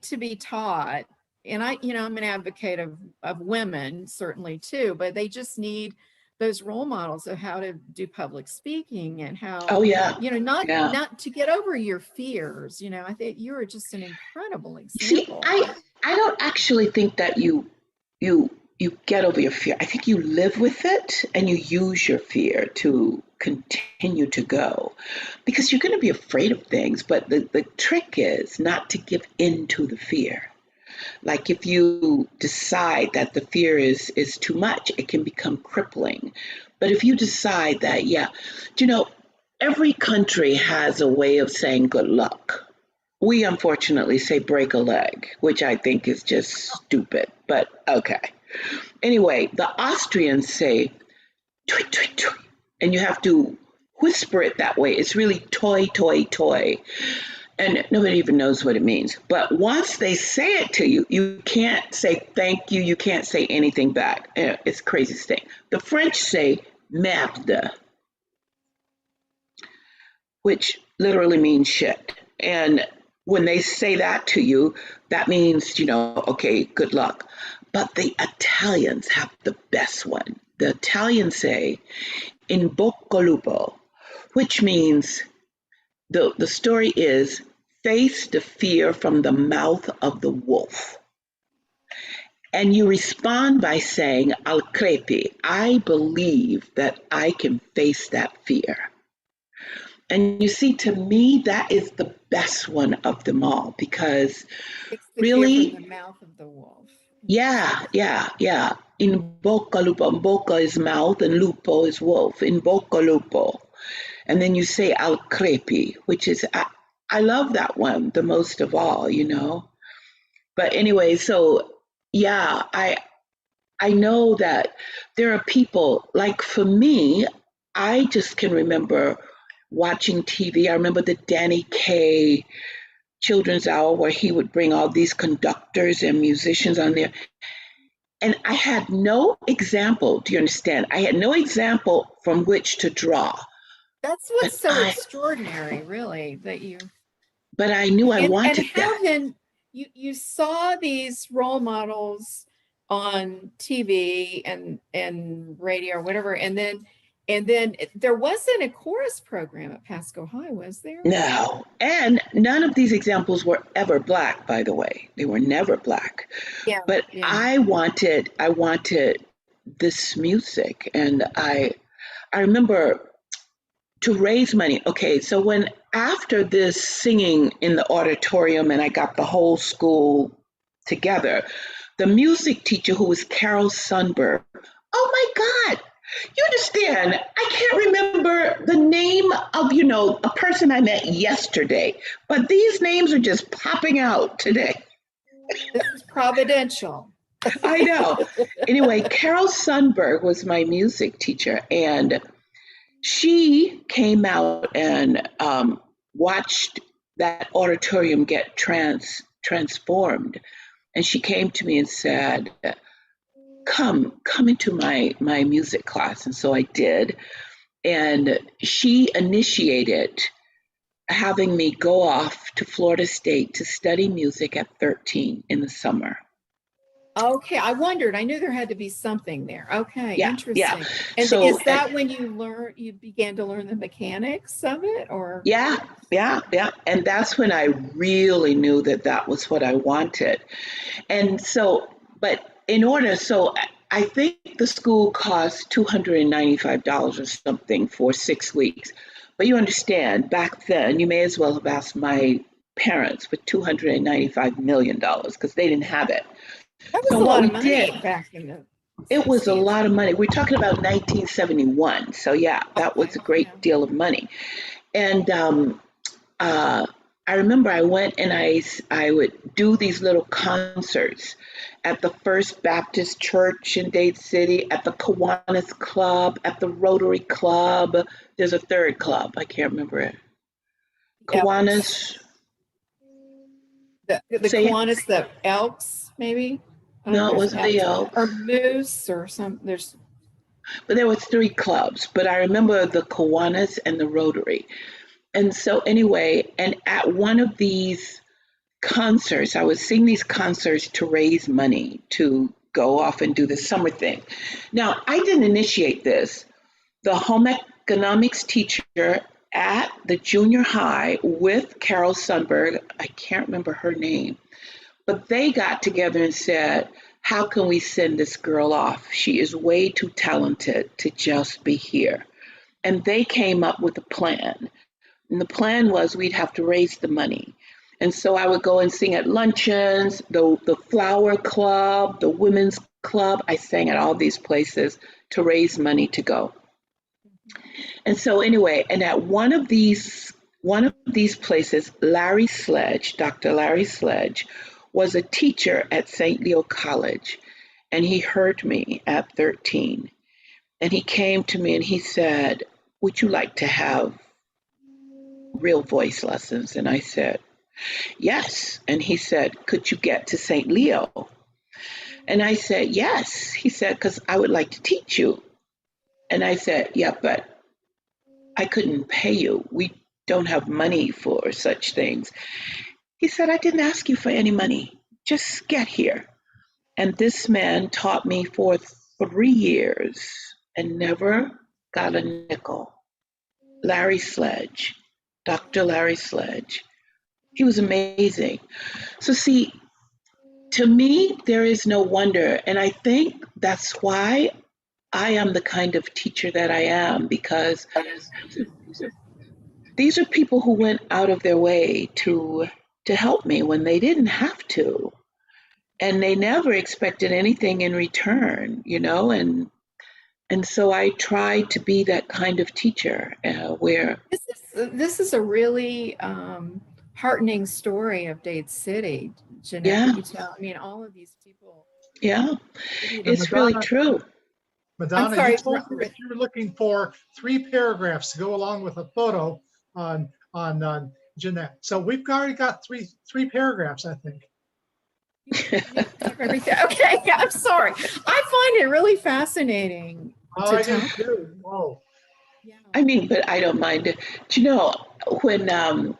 to be taught. And you know, I'm an advocate of women certainly too, but they just need those role models of how to do public speaking and how, you know, not to get over your fears. You know, I think you are just an incredible example. See, I don't actually think that you get over your fear. I think you live with it and you use your fear to continue to go, because you're going to be afraid of things. But the trick is not to give in to the fear. Like if you decide that the fear is too much, it can become crippling. But if you decide that, you know, every country has a way of saying good luck. We unfortunately say break a leg, which I think is just stupid, but okay. Anyway, the Austrians say toy, toy, toy, and you have to whisper it that way. It's really toy, toy, toy. And nobody even knows what it means. But once they say it to you, you can't say thank you. You can't say anything back. It's the craziest thing. The French say merde, which literally means shit. And when they say that to you, that means, you know, okay, good luck. But the Italians have the best one. The Italians say in bocca al lupo, which means the story is face the fear from the mouth of the wolf. And you respond by saying, al crepi, I believe that I can face that fear. And you see, to me, that is the best one of them all because It's the deer really, from the mouth of the wolf. yeah. In boca lupo, boca is mouth and lupo is wolf. In boca lupo. And then you say al crepi, which is, I love that one the most of all, you know. But anyway, so yeah, I know that there are people, like for me, I just can remember watching TV. I remember the Danny Kaye Children's Hour where he would bring all these conductors and musicians on there. And I had no example, do you understand? I had no example from which to draw. That's But what's so extraordinary, really, that but I knew I and wanted how that. then you saw these role models on TV and radio or whatever, and then there wasn't a chorus program at Pasco High, was there? No. And none of these examples were ever Black, by the way. They were never Black. Yeah, But yeah. I wanted this music. And I remember to raise money. Okay, so when after this singing in the auditorium and I got the whole school together, the music teacher who was Carol Sundberg, oh my God, you understand, I can't remember the name of, a person I met yesterday, but these names are just popping out today. This is providential. I know. Anyway, Carol Sundberg was my music teacher, and she came out and watched that auditorium get transformed. And she came to me and said, come into my music class. And so I did. And she initiated having me go off to Florida State to study music at 13 in the summer. Okay, I wondered. I knew there had to be something there. Okay, Yeah, interesting. yeah. And So, is that when you began to learn the mechanics of it, or? Yeah. And that's when I really knew that was what I wanted. And so, but so I think the school cost $295 or something for 6 weeks. But you understand, back then, you may as well have asked my parents for $295 million because they didn't have it. That was So a what lot we of money did, back in the it was a 60s. lot of money. We're talking about 1971. So yeah, that was a great deal of money. And I remember I went and I would do these little concerts at the First Baptist Church in Dade City, at the Kiwanis Club, at the Rotary Club. There's a third club. I can't remember it. Yeah, Kiwanis. the Kiwanis, the Elks, maybe? No, it wasn't the Elks. Or Moose or some, But there were 3 clubs. But I remember the Kiwanis and the Rotary. And so anyway, and at one of these concerts, I would sing these concerts to raise money to go off and do the summer thing. Now, I didn't initiate this. The home economics teacher at the junior high with Carol Sundberg, I can't remember her name, but they got together and said, how can we send this girl off? She is way too talented to just be here. And they came up with a plan. And the plan was we'd have to raise the money. And so I would go and sing at luncheons, the flower club, the women's club. I sang at all these places to raise money to go. And so anyway, and at one of these places, Larry Sledge, Dr. Larry Sledge, was a teacher at St. Leo College. And he heard me at 13. And he came to me and he said, would you like to have real voice lessons? And I said, yes. And he said, could you get to St. Leo? And I said, yes. He said, because I would like to teach you. And I said, yeah, but I couldn't pay you. We don't have money for such things. He said, I didn't ask you for any money. Just get here. And this man taught me for 3 years and never got a nickel. Larry Sledge, Dr. Larry Sledge. He was amazing. So see, to me, there is no wonder. And I think that's why I am the kind of teacher that I am, because these are people who went out of their way to help me when they didn't have to. And they never expected anything in return, and so I try to be that kind of teacher where this is a really heartening story of Dade City, Jeanette. yeah, That you tell. I mean, all of these people. yeah, it's really Madonna, true. Madonna, sorry, you told me that you were looking for 3 paragraphs to go along with a photo on Jeanette. So we've already got three paragraphs, I think. Okay, yeah, I'm sorry. I find it really fascinating. Oh, I do too. Whoa. Yeah. I mean, but I don't mind it. Do you know when?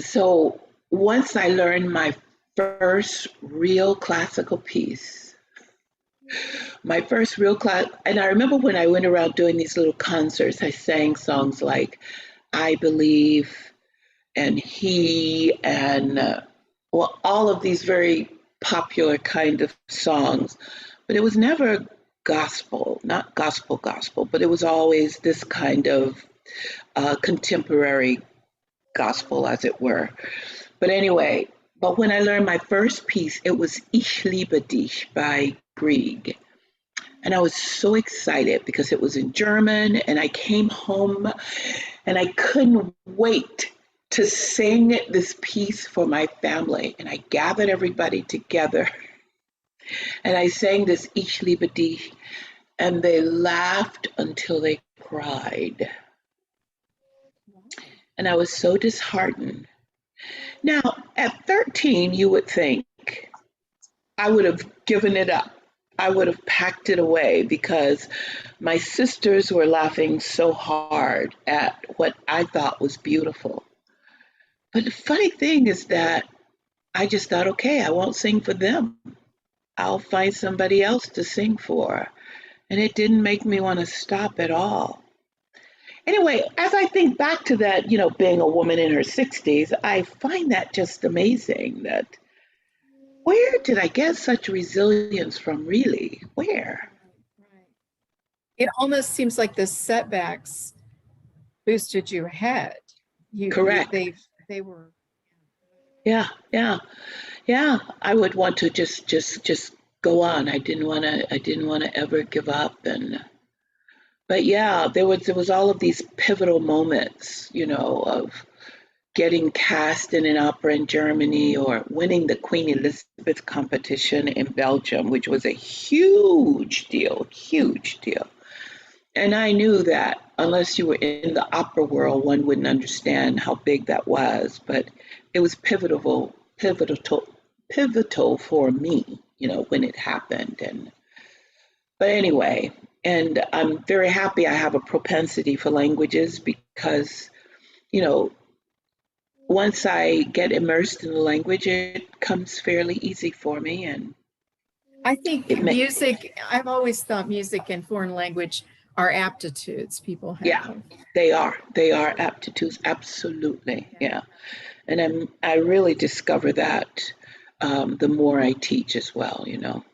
So once I learned my first real classical piece, my first real class, and I remember when I went around doing these little concerts, I sang songs like "I Believe" and "He" and well, all of these very popular kind of songs, but it was never gospel, not gospel, but it was always this kind of contemporary gospel, as it were. But anyway, but when I learned my first piece, it was Ich liebe dich by Grieg. And I was so excited because it was in German, and I came home and I couldn't wait to sing this piece for my family. And I gathered everybody together and I sang this Ich liebe dich, and they laughed until they cried. And I was so disheartened. Now, at 13, you would think I would have given it up. I would have packed it away because my sisters were laughing so hard at what I thought was beautiful. But the funny thing is that I just thought, okay, I won't sing for them. I'll find somebody else to sing for. And it didn't make me want to stop at all. Anyway, as I think back to that, being a woman in her 60s, I find that just amazing that where did I get such resilience from, really? Where? Right. It almost seems like the setbacks boosted you ahead. Correct. They were. Yeah. I would want to just go on. I didn't want to ever give up. But yeah, there was all of these pivotal moments, of getting cast in an opera in Germany or winning the Queen Elizabeth competition in Belgium, which was a huge deal. And I knew that unless you were in the opera world, one wouldn't understand how big that was. But it was pivotal for me, when it happened. But anyway, and I'm very happy I have a propensity for languages because, once I get immersed in the language, it comes fairly easy for me. And I think music, I've always thought music and foreign language are aptitudes people have. Yeah, they are aptitudes, absolutely. Yeah. And I really discover that the more I teach as well, Now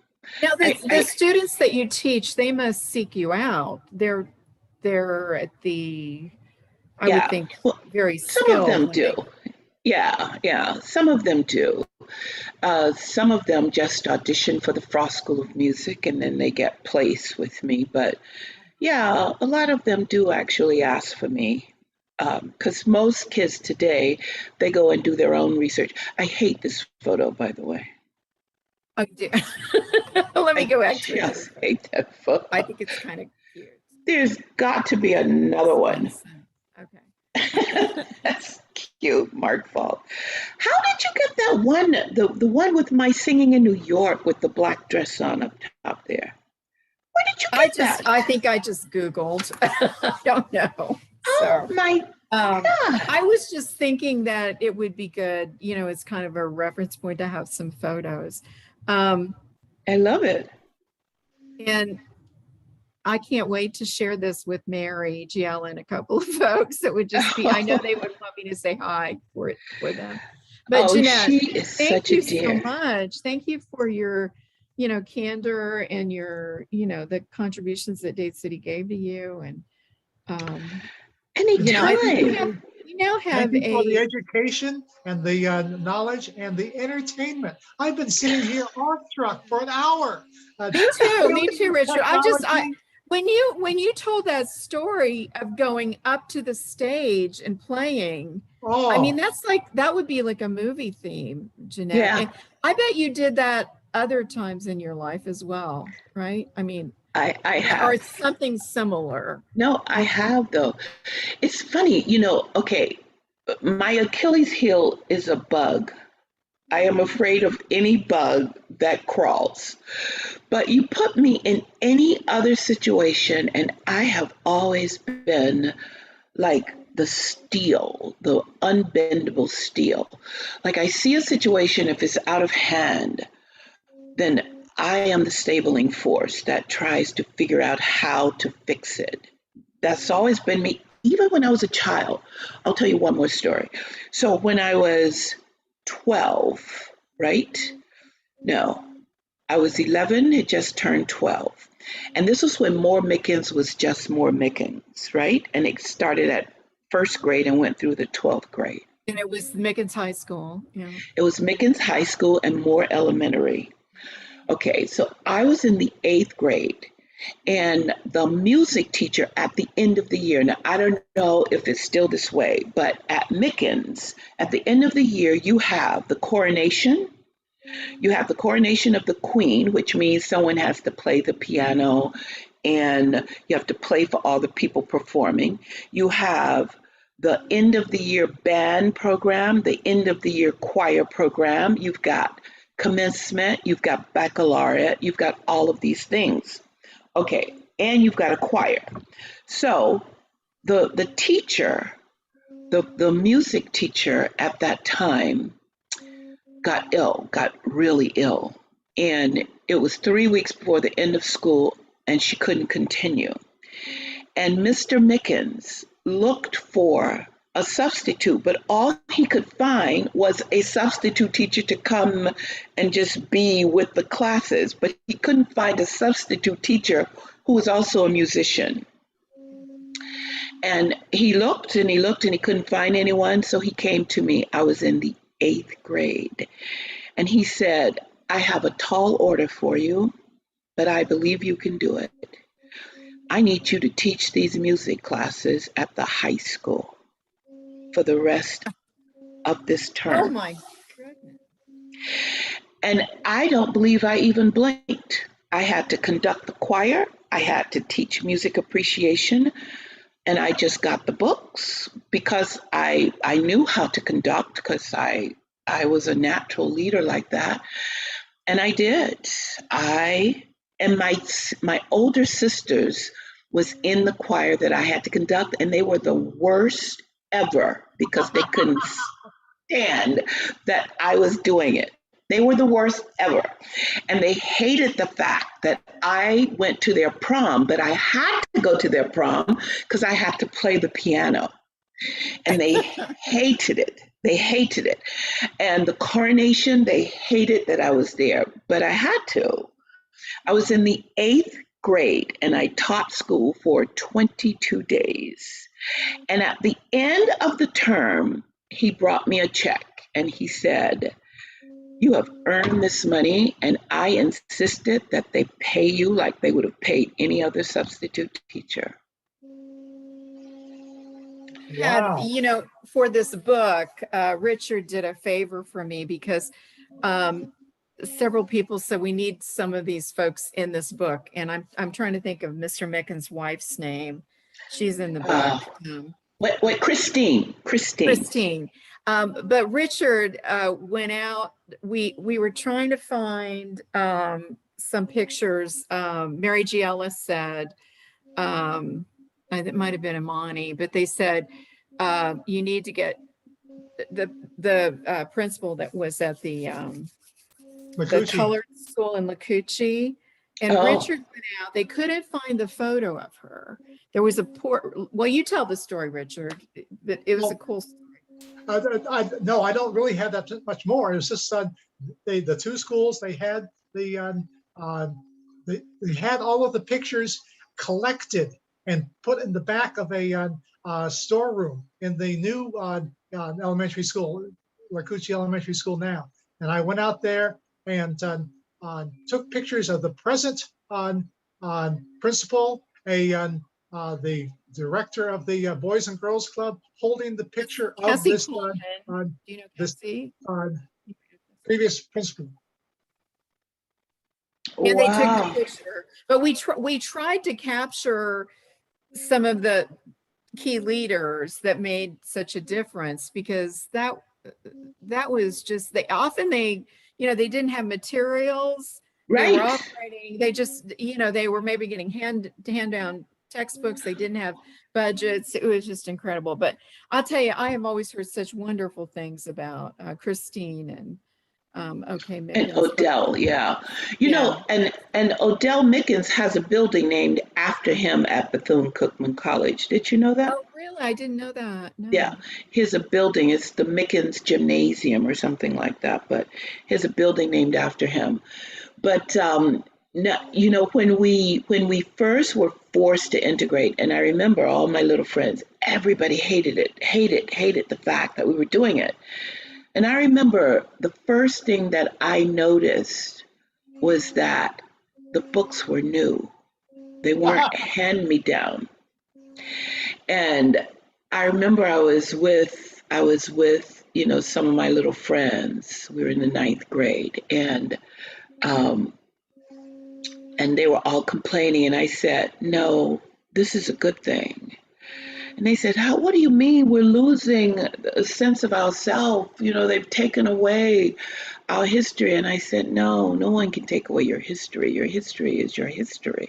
the students that you teach, they must seek you out. They're at the, I would think, very skilled. Some of them do. Yeah, some of them do. Some of them just audition for the Frost School of Music and then they get placed with me. But yeah, a lot of them do actually ask for me. Because most kids today, they go and do their own research. I hate this photo, by the way. I do. Let me go back to it. I just hate that photo. I think it's kind of cute. There's got to be another one. Okay. That's cute, Mark Falk. How did you get that one, the one with my singing in New York with the black dress on up top there? Where did you get that? I think I just Googled. I don't know. Oh my God. I was just thinking that it would be good, it's kind of a reference point to have some photos. I love it. And I can't wait to share this with Mary, Gill, and a couple of folks. It would just be, I know they would want me to say hi for them. But Jeanette, she is thank you so much. Thank you for your, candor and your, the contributions that Dade City gave to you. And anytime. we now have Thank you for the a, education and the knowledge and the entertainment. I've been sitting here awestruck for an hour. me too, Richard. Technology. When you told that story of going up to the stage and playing, I mean, Oh, that would be like a movie theme, Jeanette. Yeah, And I bet you did that other times in your life as well, right? I mean, I or have. it's something similar. No, I have though. It's funny, okay, my Achilles heel is a bug. I am afraid of any bug that crawls. But you put me in any other situation, and I have always been like the steel, the unbendable steel. Like I see a situation, if it's out of hand, then I am the stabling force that tries to figure out how to fix it. That's always been me, even when I was a child. I'll tell you one more story. So when I was 12, right? No, I was 11, had just turned 12. And this was when Moore Mickens was just Moore Mickens, right? And it started at first grade and went through the 12th grade. And it was Mickens High School. Yeah. It was Mickens High School and Moore Elementary. Okay, so I was in the 8th grade, and the music teacher at the end of the year, now I don't know if it's still this way, but at Mickens, at the end of the year, you have the coronation. You have the coronation of the queen, which means someone has to play the piano and you have to play for all the people performing. You have the end of the year band program, the end of the year choir program. You've got commencement, you've got baccalaureate, you've got all of these things. Okay, and you've got a choir. So the teacher, the music teacher at that time got really ill. And it was 3 weeks before the end of school, and she couldn't continue. And Mr. Mickens looked for a substitute, but all he could find was a substitute teacher to come and just be with the classes. But he couldn't find a substitute teacher who was also a musician. And he looked and he looked and he couldn't find anyone. So he came to me. I was in the 8th grade. And he said, I have a tall order for you, but I believe you can do it. I need you to teach these music classes at the high school for the rest of this term. Oh my goodness. And I don't believe I even blinked. I had to conduct the choir. I had to teach music appreciation. And I just got the books because I knew how to conduct because I was a natural leader like that. And I did. And my older sisters was in the choir that I had to conduct, and they were the worst ever because they couldn't stand that I was doing it. They were the worst ever. And they hated the fact that I went to their prom, but I had to go to their prom because I had to play the piano. And they hated it. They hated it. And the coronation, they hated that I was there, but I had to. I was in the 8th grade and I taught school for 22 days. And at the end of the term, he brought me a check and he said, you have earned this money, and I insisted that they pay you like they would have paid any other substitute teacher. wow. And, for this book, Richard did a favor for me because several people said we need some of these folks in this book. And I'm trying to think of Mr. Mickens' wife's name. She's in the book. Wait, Christine. But Richard went out. We were trying to find some pictures. Mary G. Ellis said, it might have been Imani, but they said you need to get the principal that was at the colored school in Lakuchi. And Richard went out. They couldn't find the photo of her. There was well, you tell the story, Richard. But it was a cool story. No, I don't really have that much more. It was just the two schools. They had they had all of the pictures collected and put in the back of a storeroom in the new elementary school, Lacucci Elementary School now. And I went out there and took pictures of the present principal, the director of the Boys and Girls Club, holding the picture of Cassie this Coleman. Do you know this Cassie? previous principal. And they took the Wow. picture, but we tried to capture some of the key leaders that made such a difference, because that was just, they didn't have materials. They were Right. operating, they just, they were maybe getting hand down textbooks. They didn't have budgets. It was just incredible. But I'll tell you, I have always heard such wonderful things about Christine and okay, And Mickens. Odell, yeah. You Yeah. know, and Odell Mickens has a building named after him at Bethune-Cookman College. Did you know that? Oh, really? I didn't know that. No. Yeah, here's a building. It's the Mickens Gymnasium or something like that, but here's a building named after him. But no, when we first were forced to integrate, and I remember all my little friends, everybody hated the fact that we were doing it. And I remember the first thing that I noticed was that the books were new. They weren't hand me down. And I remember I was with, some of my little friends. We were in the ninth grade, and they were all complaining. And I said, no, this is a good thing. And they said, what do you mean we're losing a sense of ourselves? They've taken away our history. And I said, no one can take away your history. Your history is your history.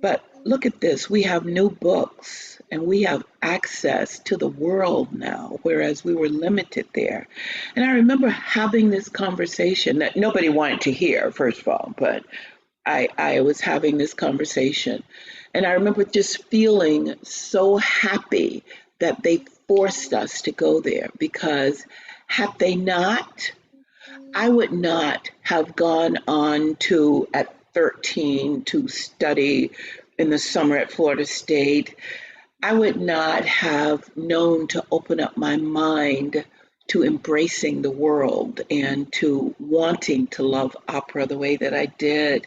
But look at this. We have new books and we have access to the world now, whereas we were limited there. And I remember having this conversation that nobody wanted to hear, first of all, but I was having this conversation. And I remember just feeling so happy that they forced us to go there, because had they not, I would not have gone on to, at 13, to study in the summer at Florida State. I would not have known to open up my mind to embracing the world and to wanting to love opera the way that I did.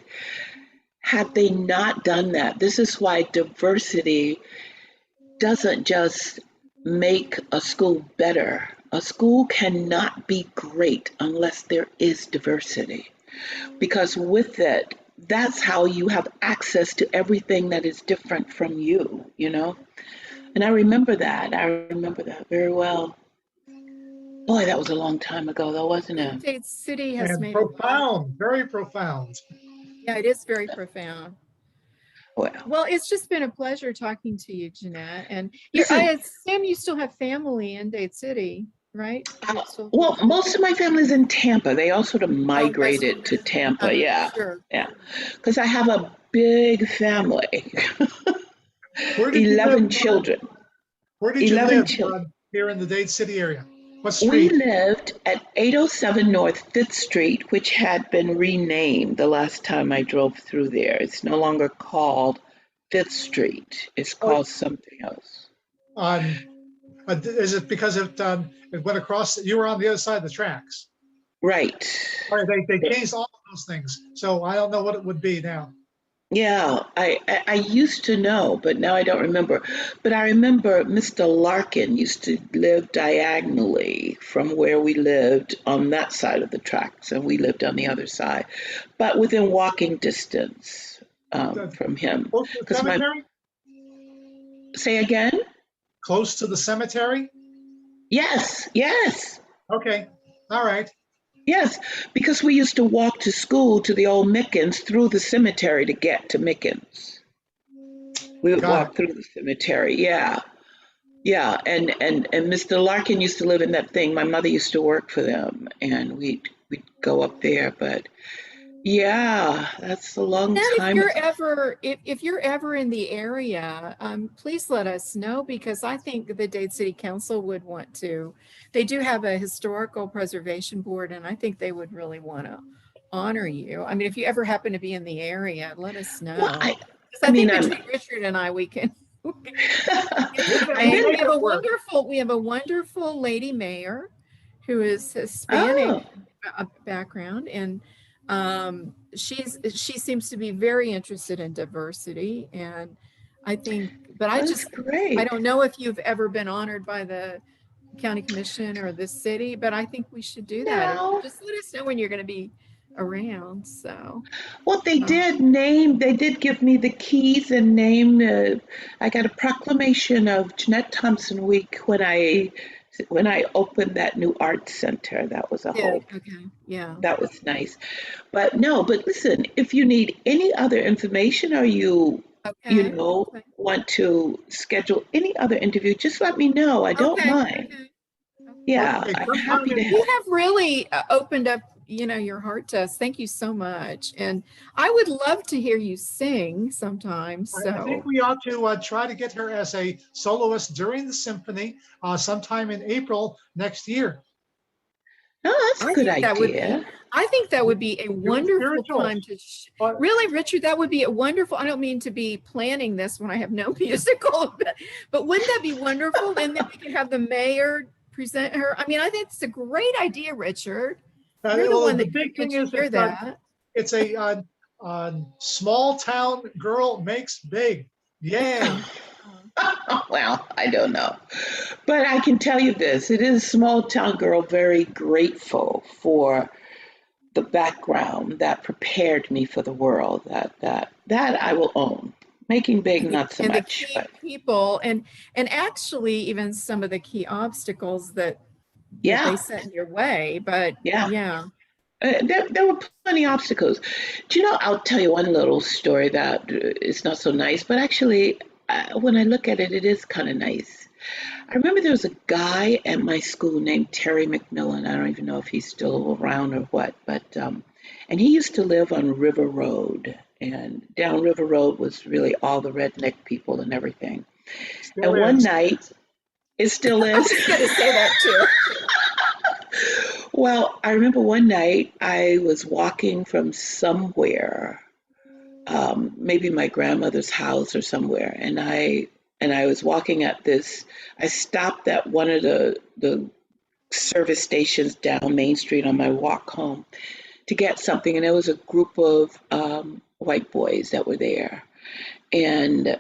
Had they not done that, this is why diversity doesn't just make a school better. A school cannot be great unless there is diversity, because with it, that's how you have access to everything that is different from you, And I remember that. I remember that very well. Boy, that was a long time ago, though, wasn't it? Dade City has And made profound, very profound. Yeah, it is very profound. Well, it's just been a pleasure talking to you, Jeanette. And I assume you still have family in Dade City, right? Well, most of my family's in Tampa. They all sort of migrated to Tampa. Yeah. Sure. Yeah. Because I have a big family. Where did 11 you live, children. Where did you live here in the Dade City area? What street? We lived at 807 North 5th Street, which had been renamed the last time I drove through there. It's no longer called 5th Street. It's called something else. Is it because it went across? You were on the other side of the tracks. Right. All right, they changed all of those things, so I don't know what it would be now. Yeah, I used to know, but now I don't remember. But I remember Mr. Larkin used to live diagonally from where we lived on that side of the tracks, and we lived on the other side, but within walking distance from him. Close to the cemetery? Say again? Close to the cemetery? Yes. Okay, all right. Yes, because we used to walk to school to the old Mickens through the cemetery to get to Mickens. We would walk through the cemetery, yeah. And Mr. Larkin used to live in that thing. My mother used to work for them, and we'd go up there. But yeah, that's a long time. If you're ever in the area, please let us know, because I think the Dade City Council would want to. They do have a historical preservation board, and I think they would really want to honor you. I mean, if you ever happen to be in the area, let us know. Well, I think between Richard and I, we can. And we have a wonderful lady mayor who is Hispanic background, and she seems to be very interested in diversity. And I think, but I don't know if you've ever been honored by the county commission or the city, but I think we should do that. Just let us know when you're going to be around. So, well, they did give me the keys and name. I got a proclamation of Jeanette Thompson Week when I opened that new art center. That was a hope. Okay. Yeah. That was nice. But listen, if you need any other information or you want to schedule any other interview, just let me know. I don't mind. Okay. Yeah, I'm happy to help. You have really opened up, your heart to us. Thank you so much. And I would love to hear you sing sometime. So I think we ought to try to get her as a soloist during the symphony sometime in April next year. No, that's a good idea. I think that would be a wonderful time to really, Richard, that would be a wonderful, I don't mean to be planning this when I have no musical, but wouldn't that be wonderful? And then we could have the mayor present her. I mean, I think it's a great idea, Richard. The big thing is it's a small town girl makes big. Yay. Well, I don't know. But I can tell you this, it is a small town girl very grateful for the background that prepared me for the world. That I will own. Making big, not so much. The key people and actually even some of the key obstacles that they set in your way. But there were plenty of obstacles. Do you know, I'll tell you one little story that is not so nice, but actually when I look at it, it is kind of nice. I remember there was a guy at my school named Terry McMillan. I don't even know if he's still around or what, but and he used to live on River Road, and down River Road was really all the redneck people and everything. One night, it still is. I was going to say that too. Well, I remember one night I was walking from somewhere, maybe my grandmother's house or somewhere, and I was walking at this. I stopped at one of the service stations down Main Street on my walk home to get something, and there was a group of white boys that were there, and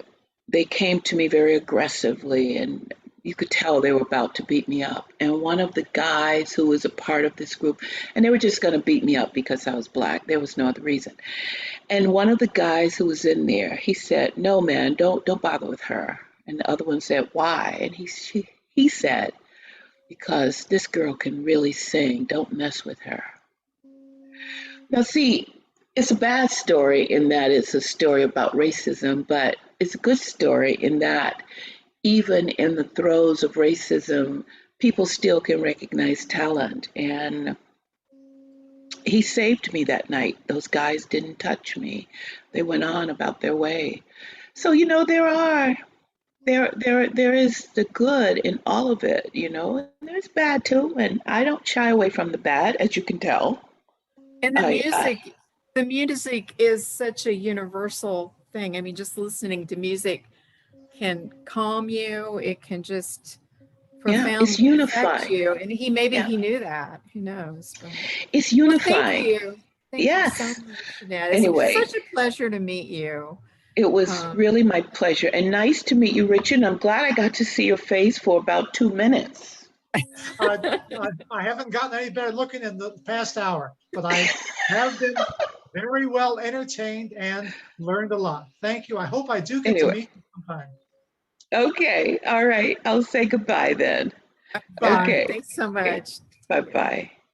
they came to me very aggressively, and you could tell they were about to beat me up. And one of the guys who was a part of this group, and they were just going to beat me up because I was black. There was no other reason. And one of the guys who was in there, he said, "No, man, don't bother with her." And the other one said, "Why?" And he said, "Because this girl can really sing. Don't mess with her." Now, see, it's a bad story in that it's a story about racism, but it's a good story in that even in the throes of racism, people still can recognize talent. And he saved me that night. Those guys didn't touch me. They went on about their way. So, there is the good in all of it, and there's bad too. And I don't shy away from the bad, as you can tell. And the music is such a universal thing. I mean, just listening to music can calm you. It can just profoundly affect you. And he knew that. Who knows? But, it's unifying. Well, thank you. Thank you so much, Jeanette. Anyway, it's such a pleasure to meet you. It was really my pleasure, and nice to meet you, Richard. I'm glad I got to see your face for about 2 minutes. I haven't gotten any better looking in the past hour, but I have been very well entertained and learned a lot. Thank you. I hope I do get to meet you sometime. Okay. All right. I'll say goodbye then. Bye. Okay. Thanks so much. Bye-bye.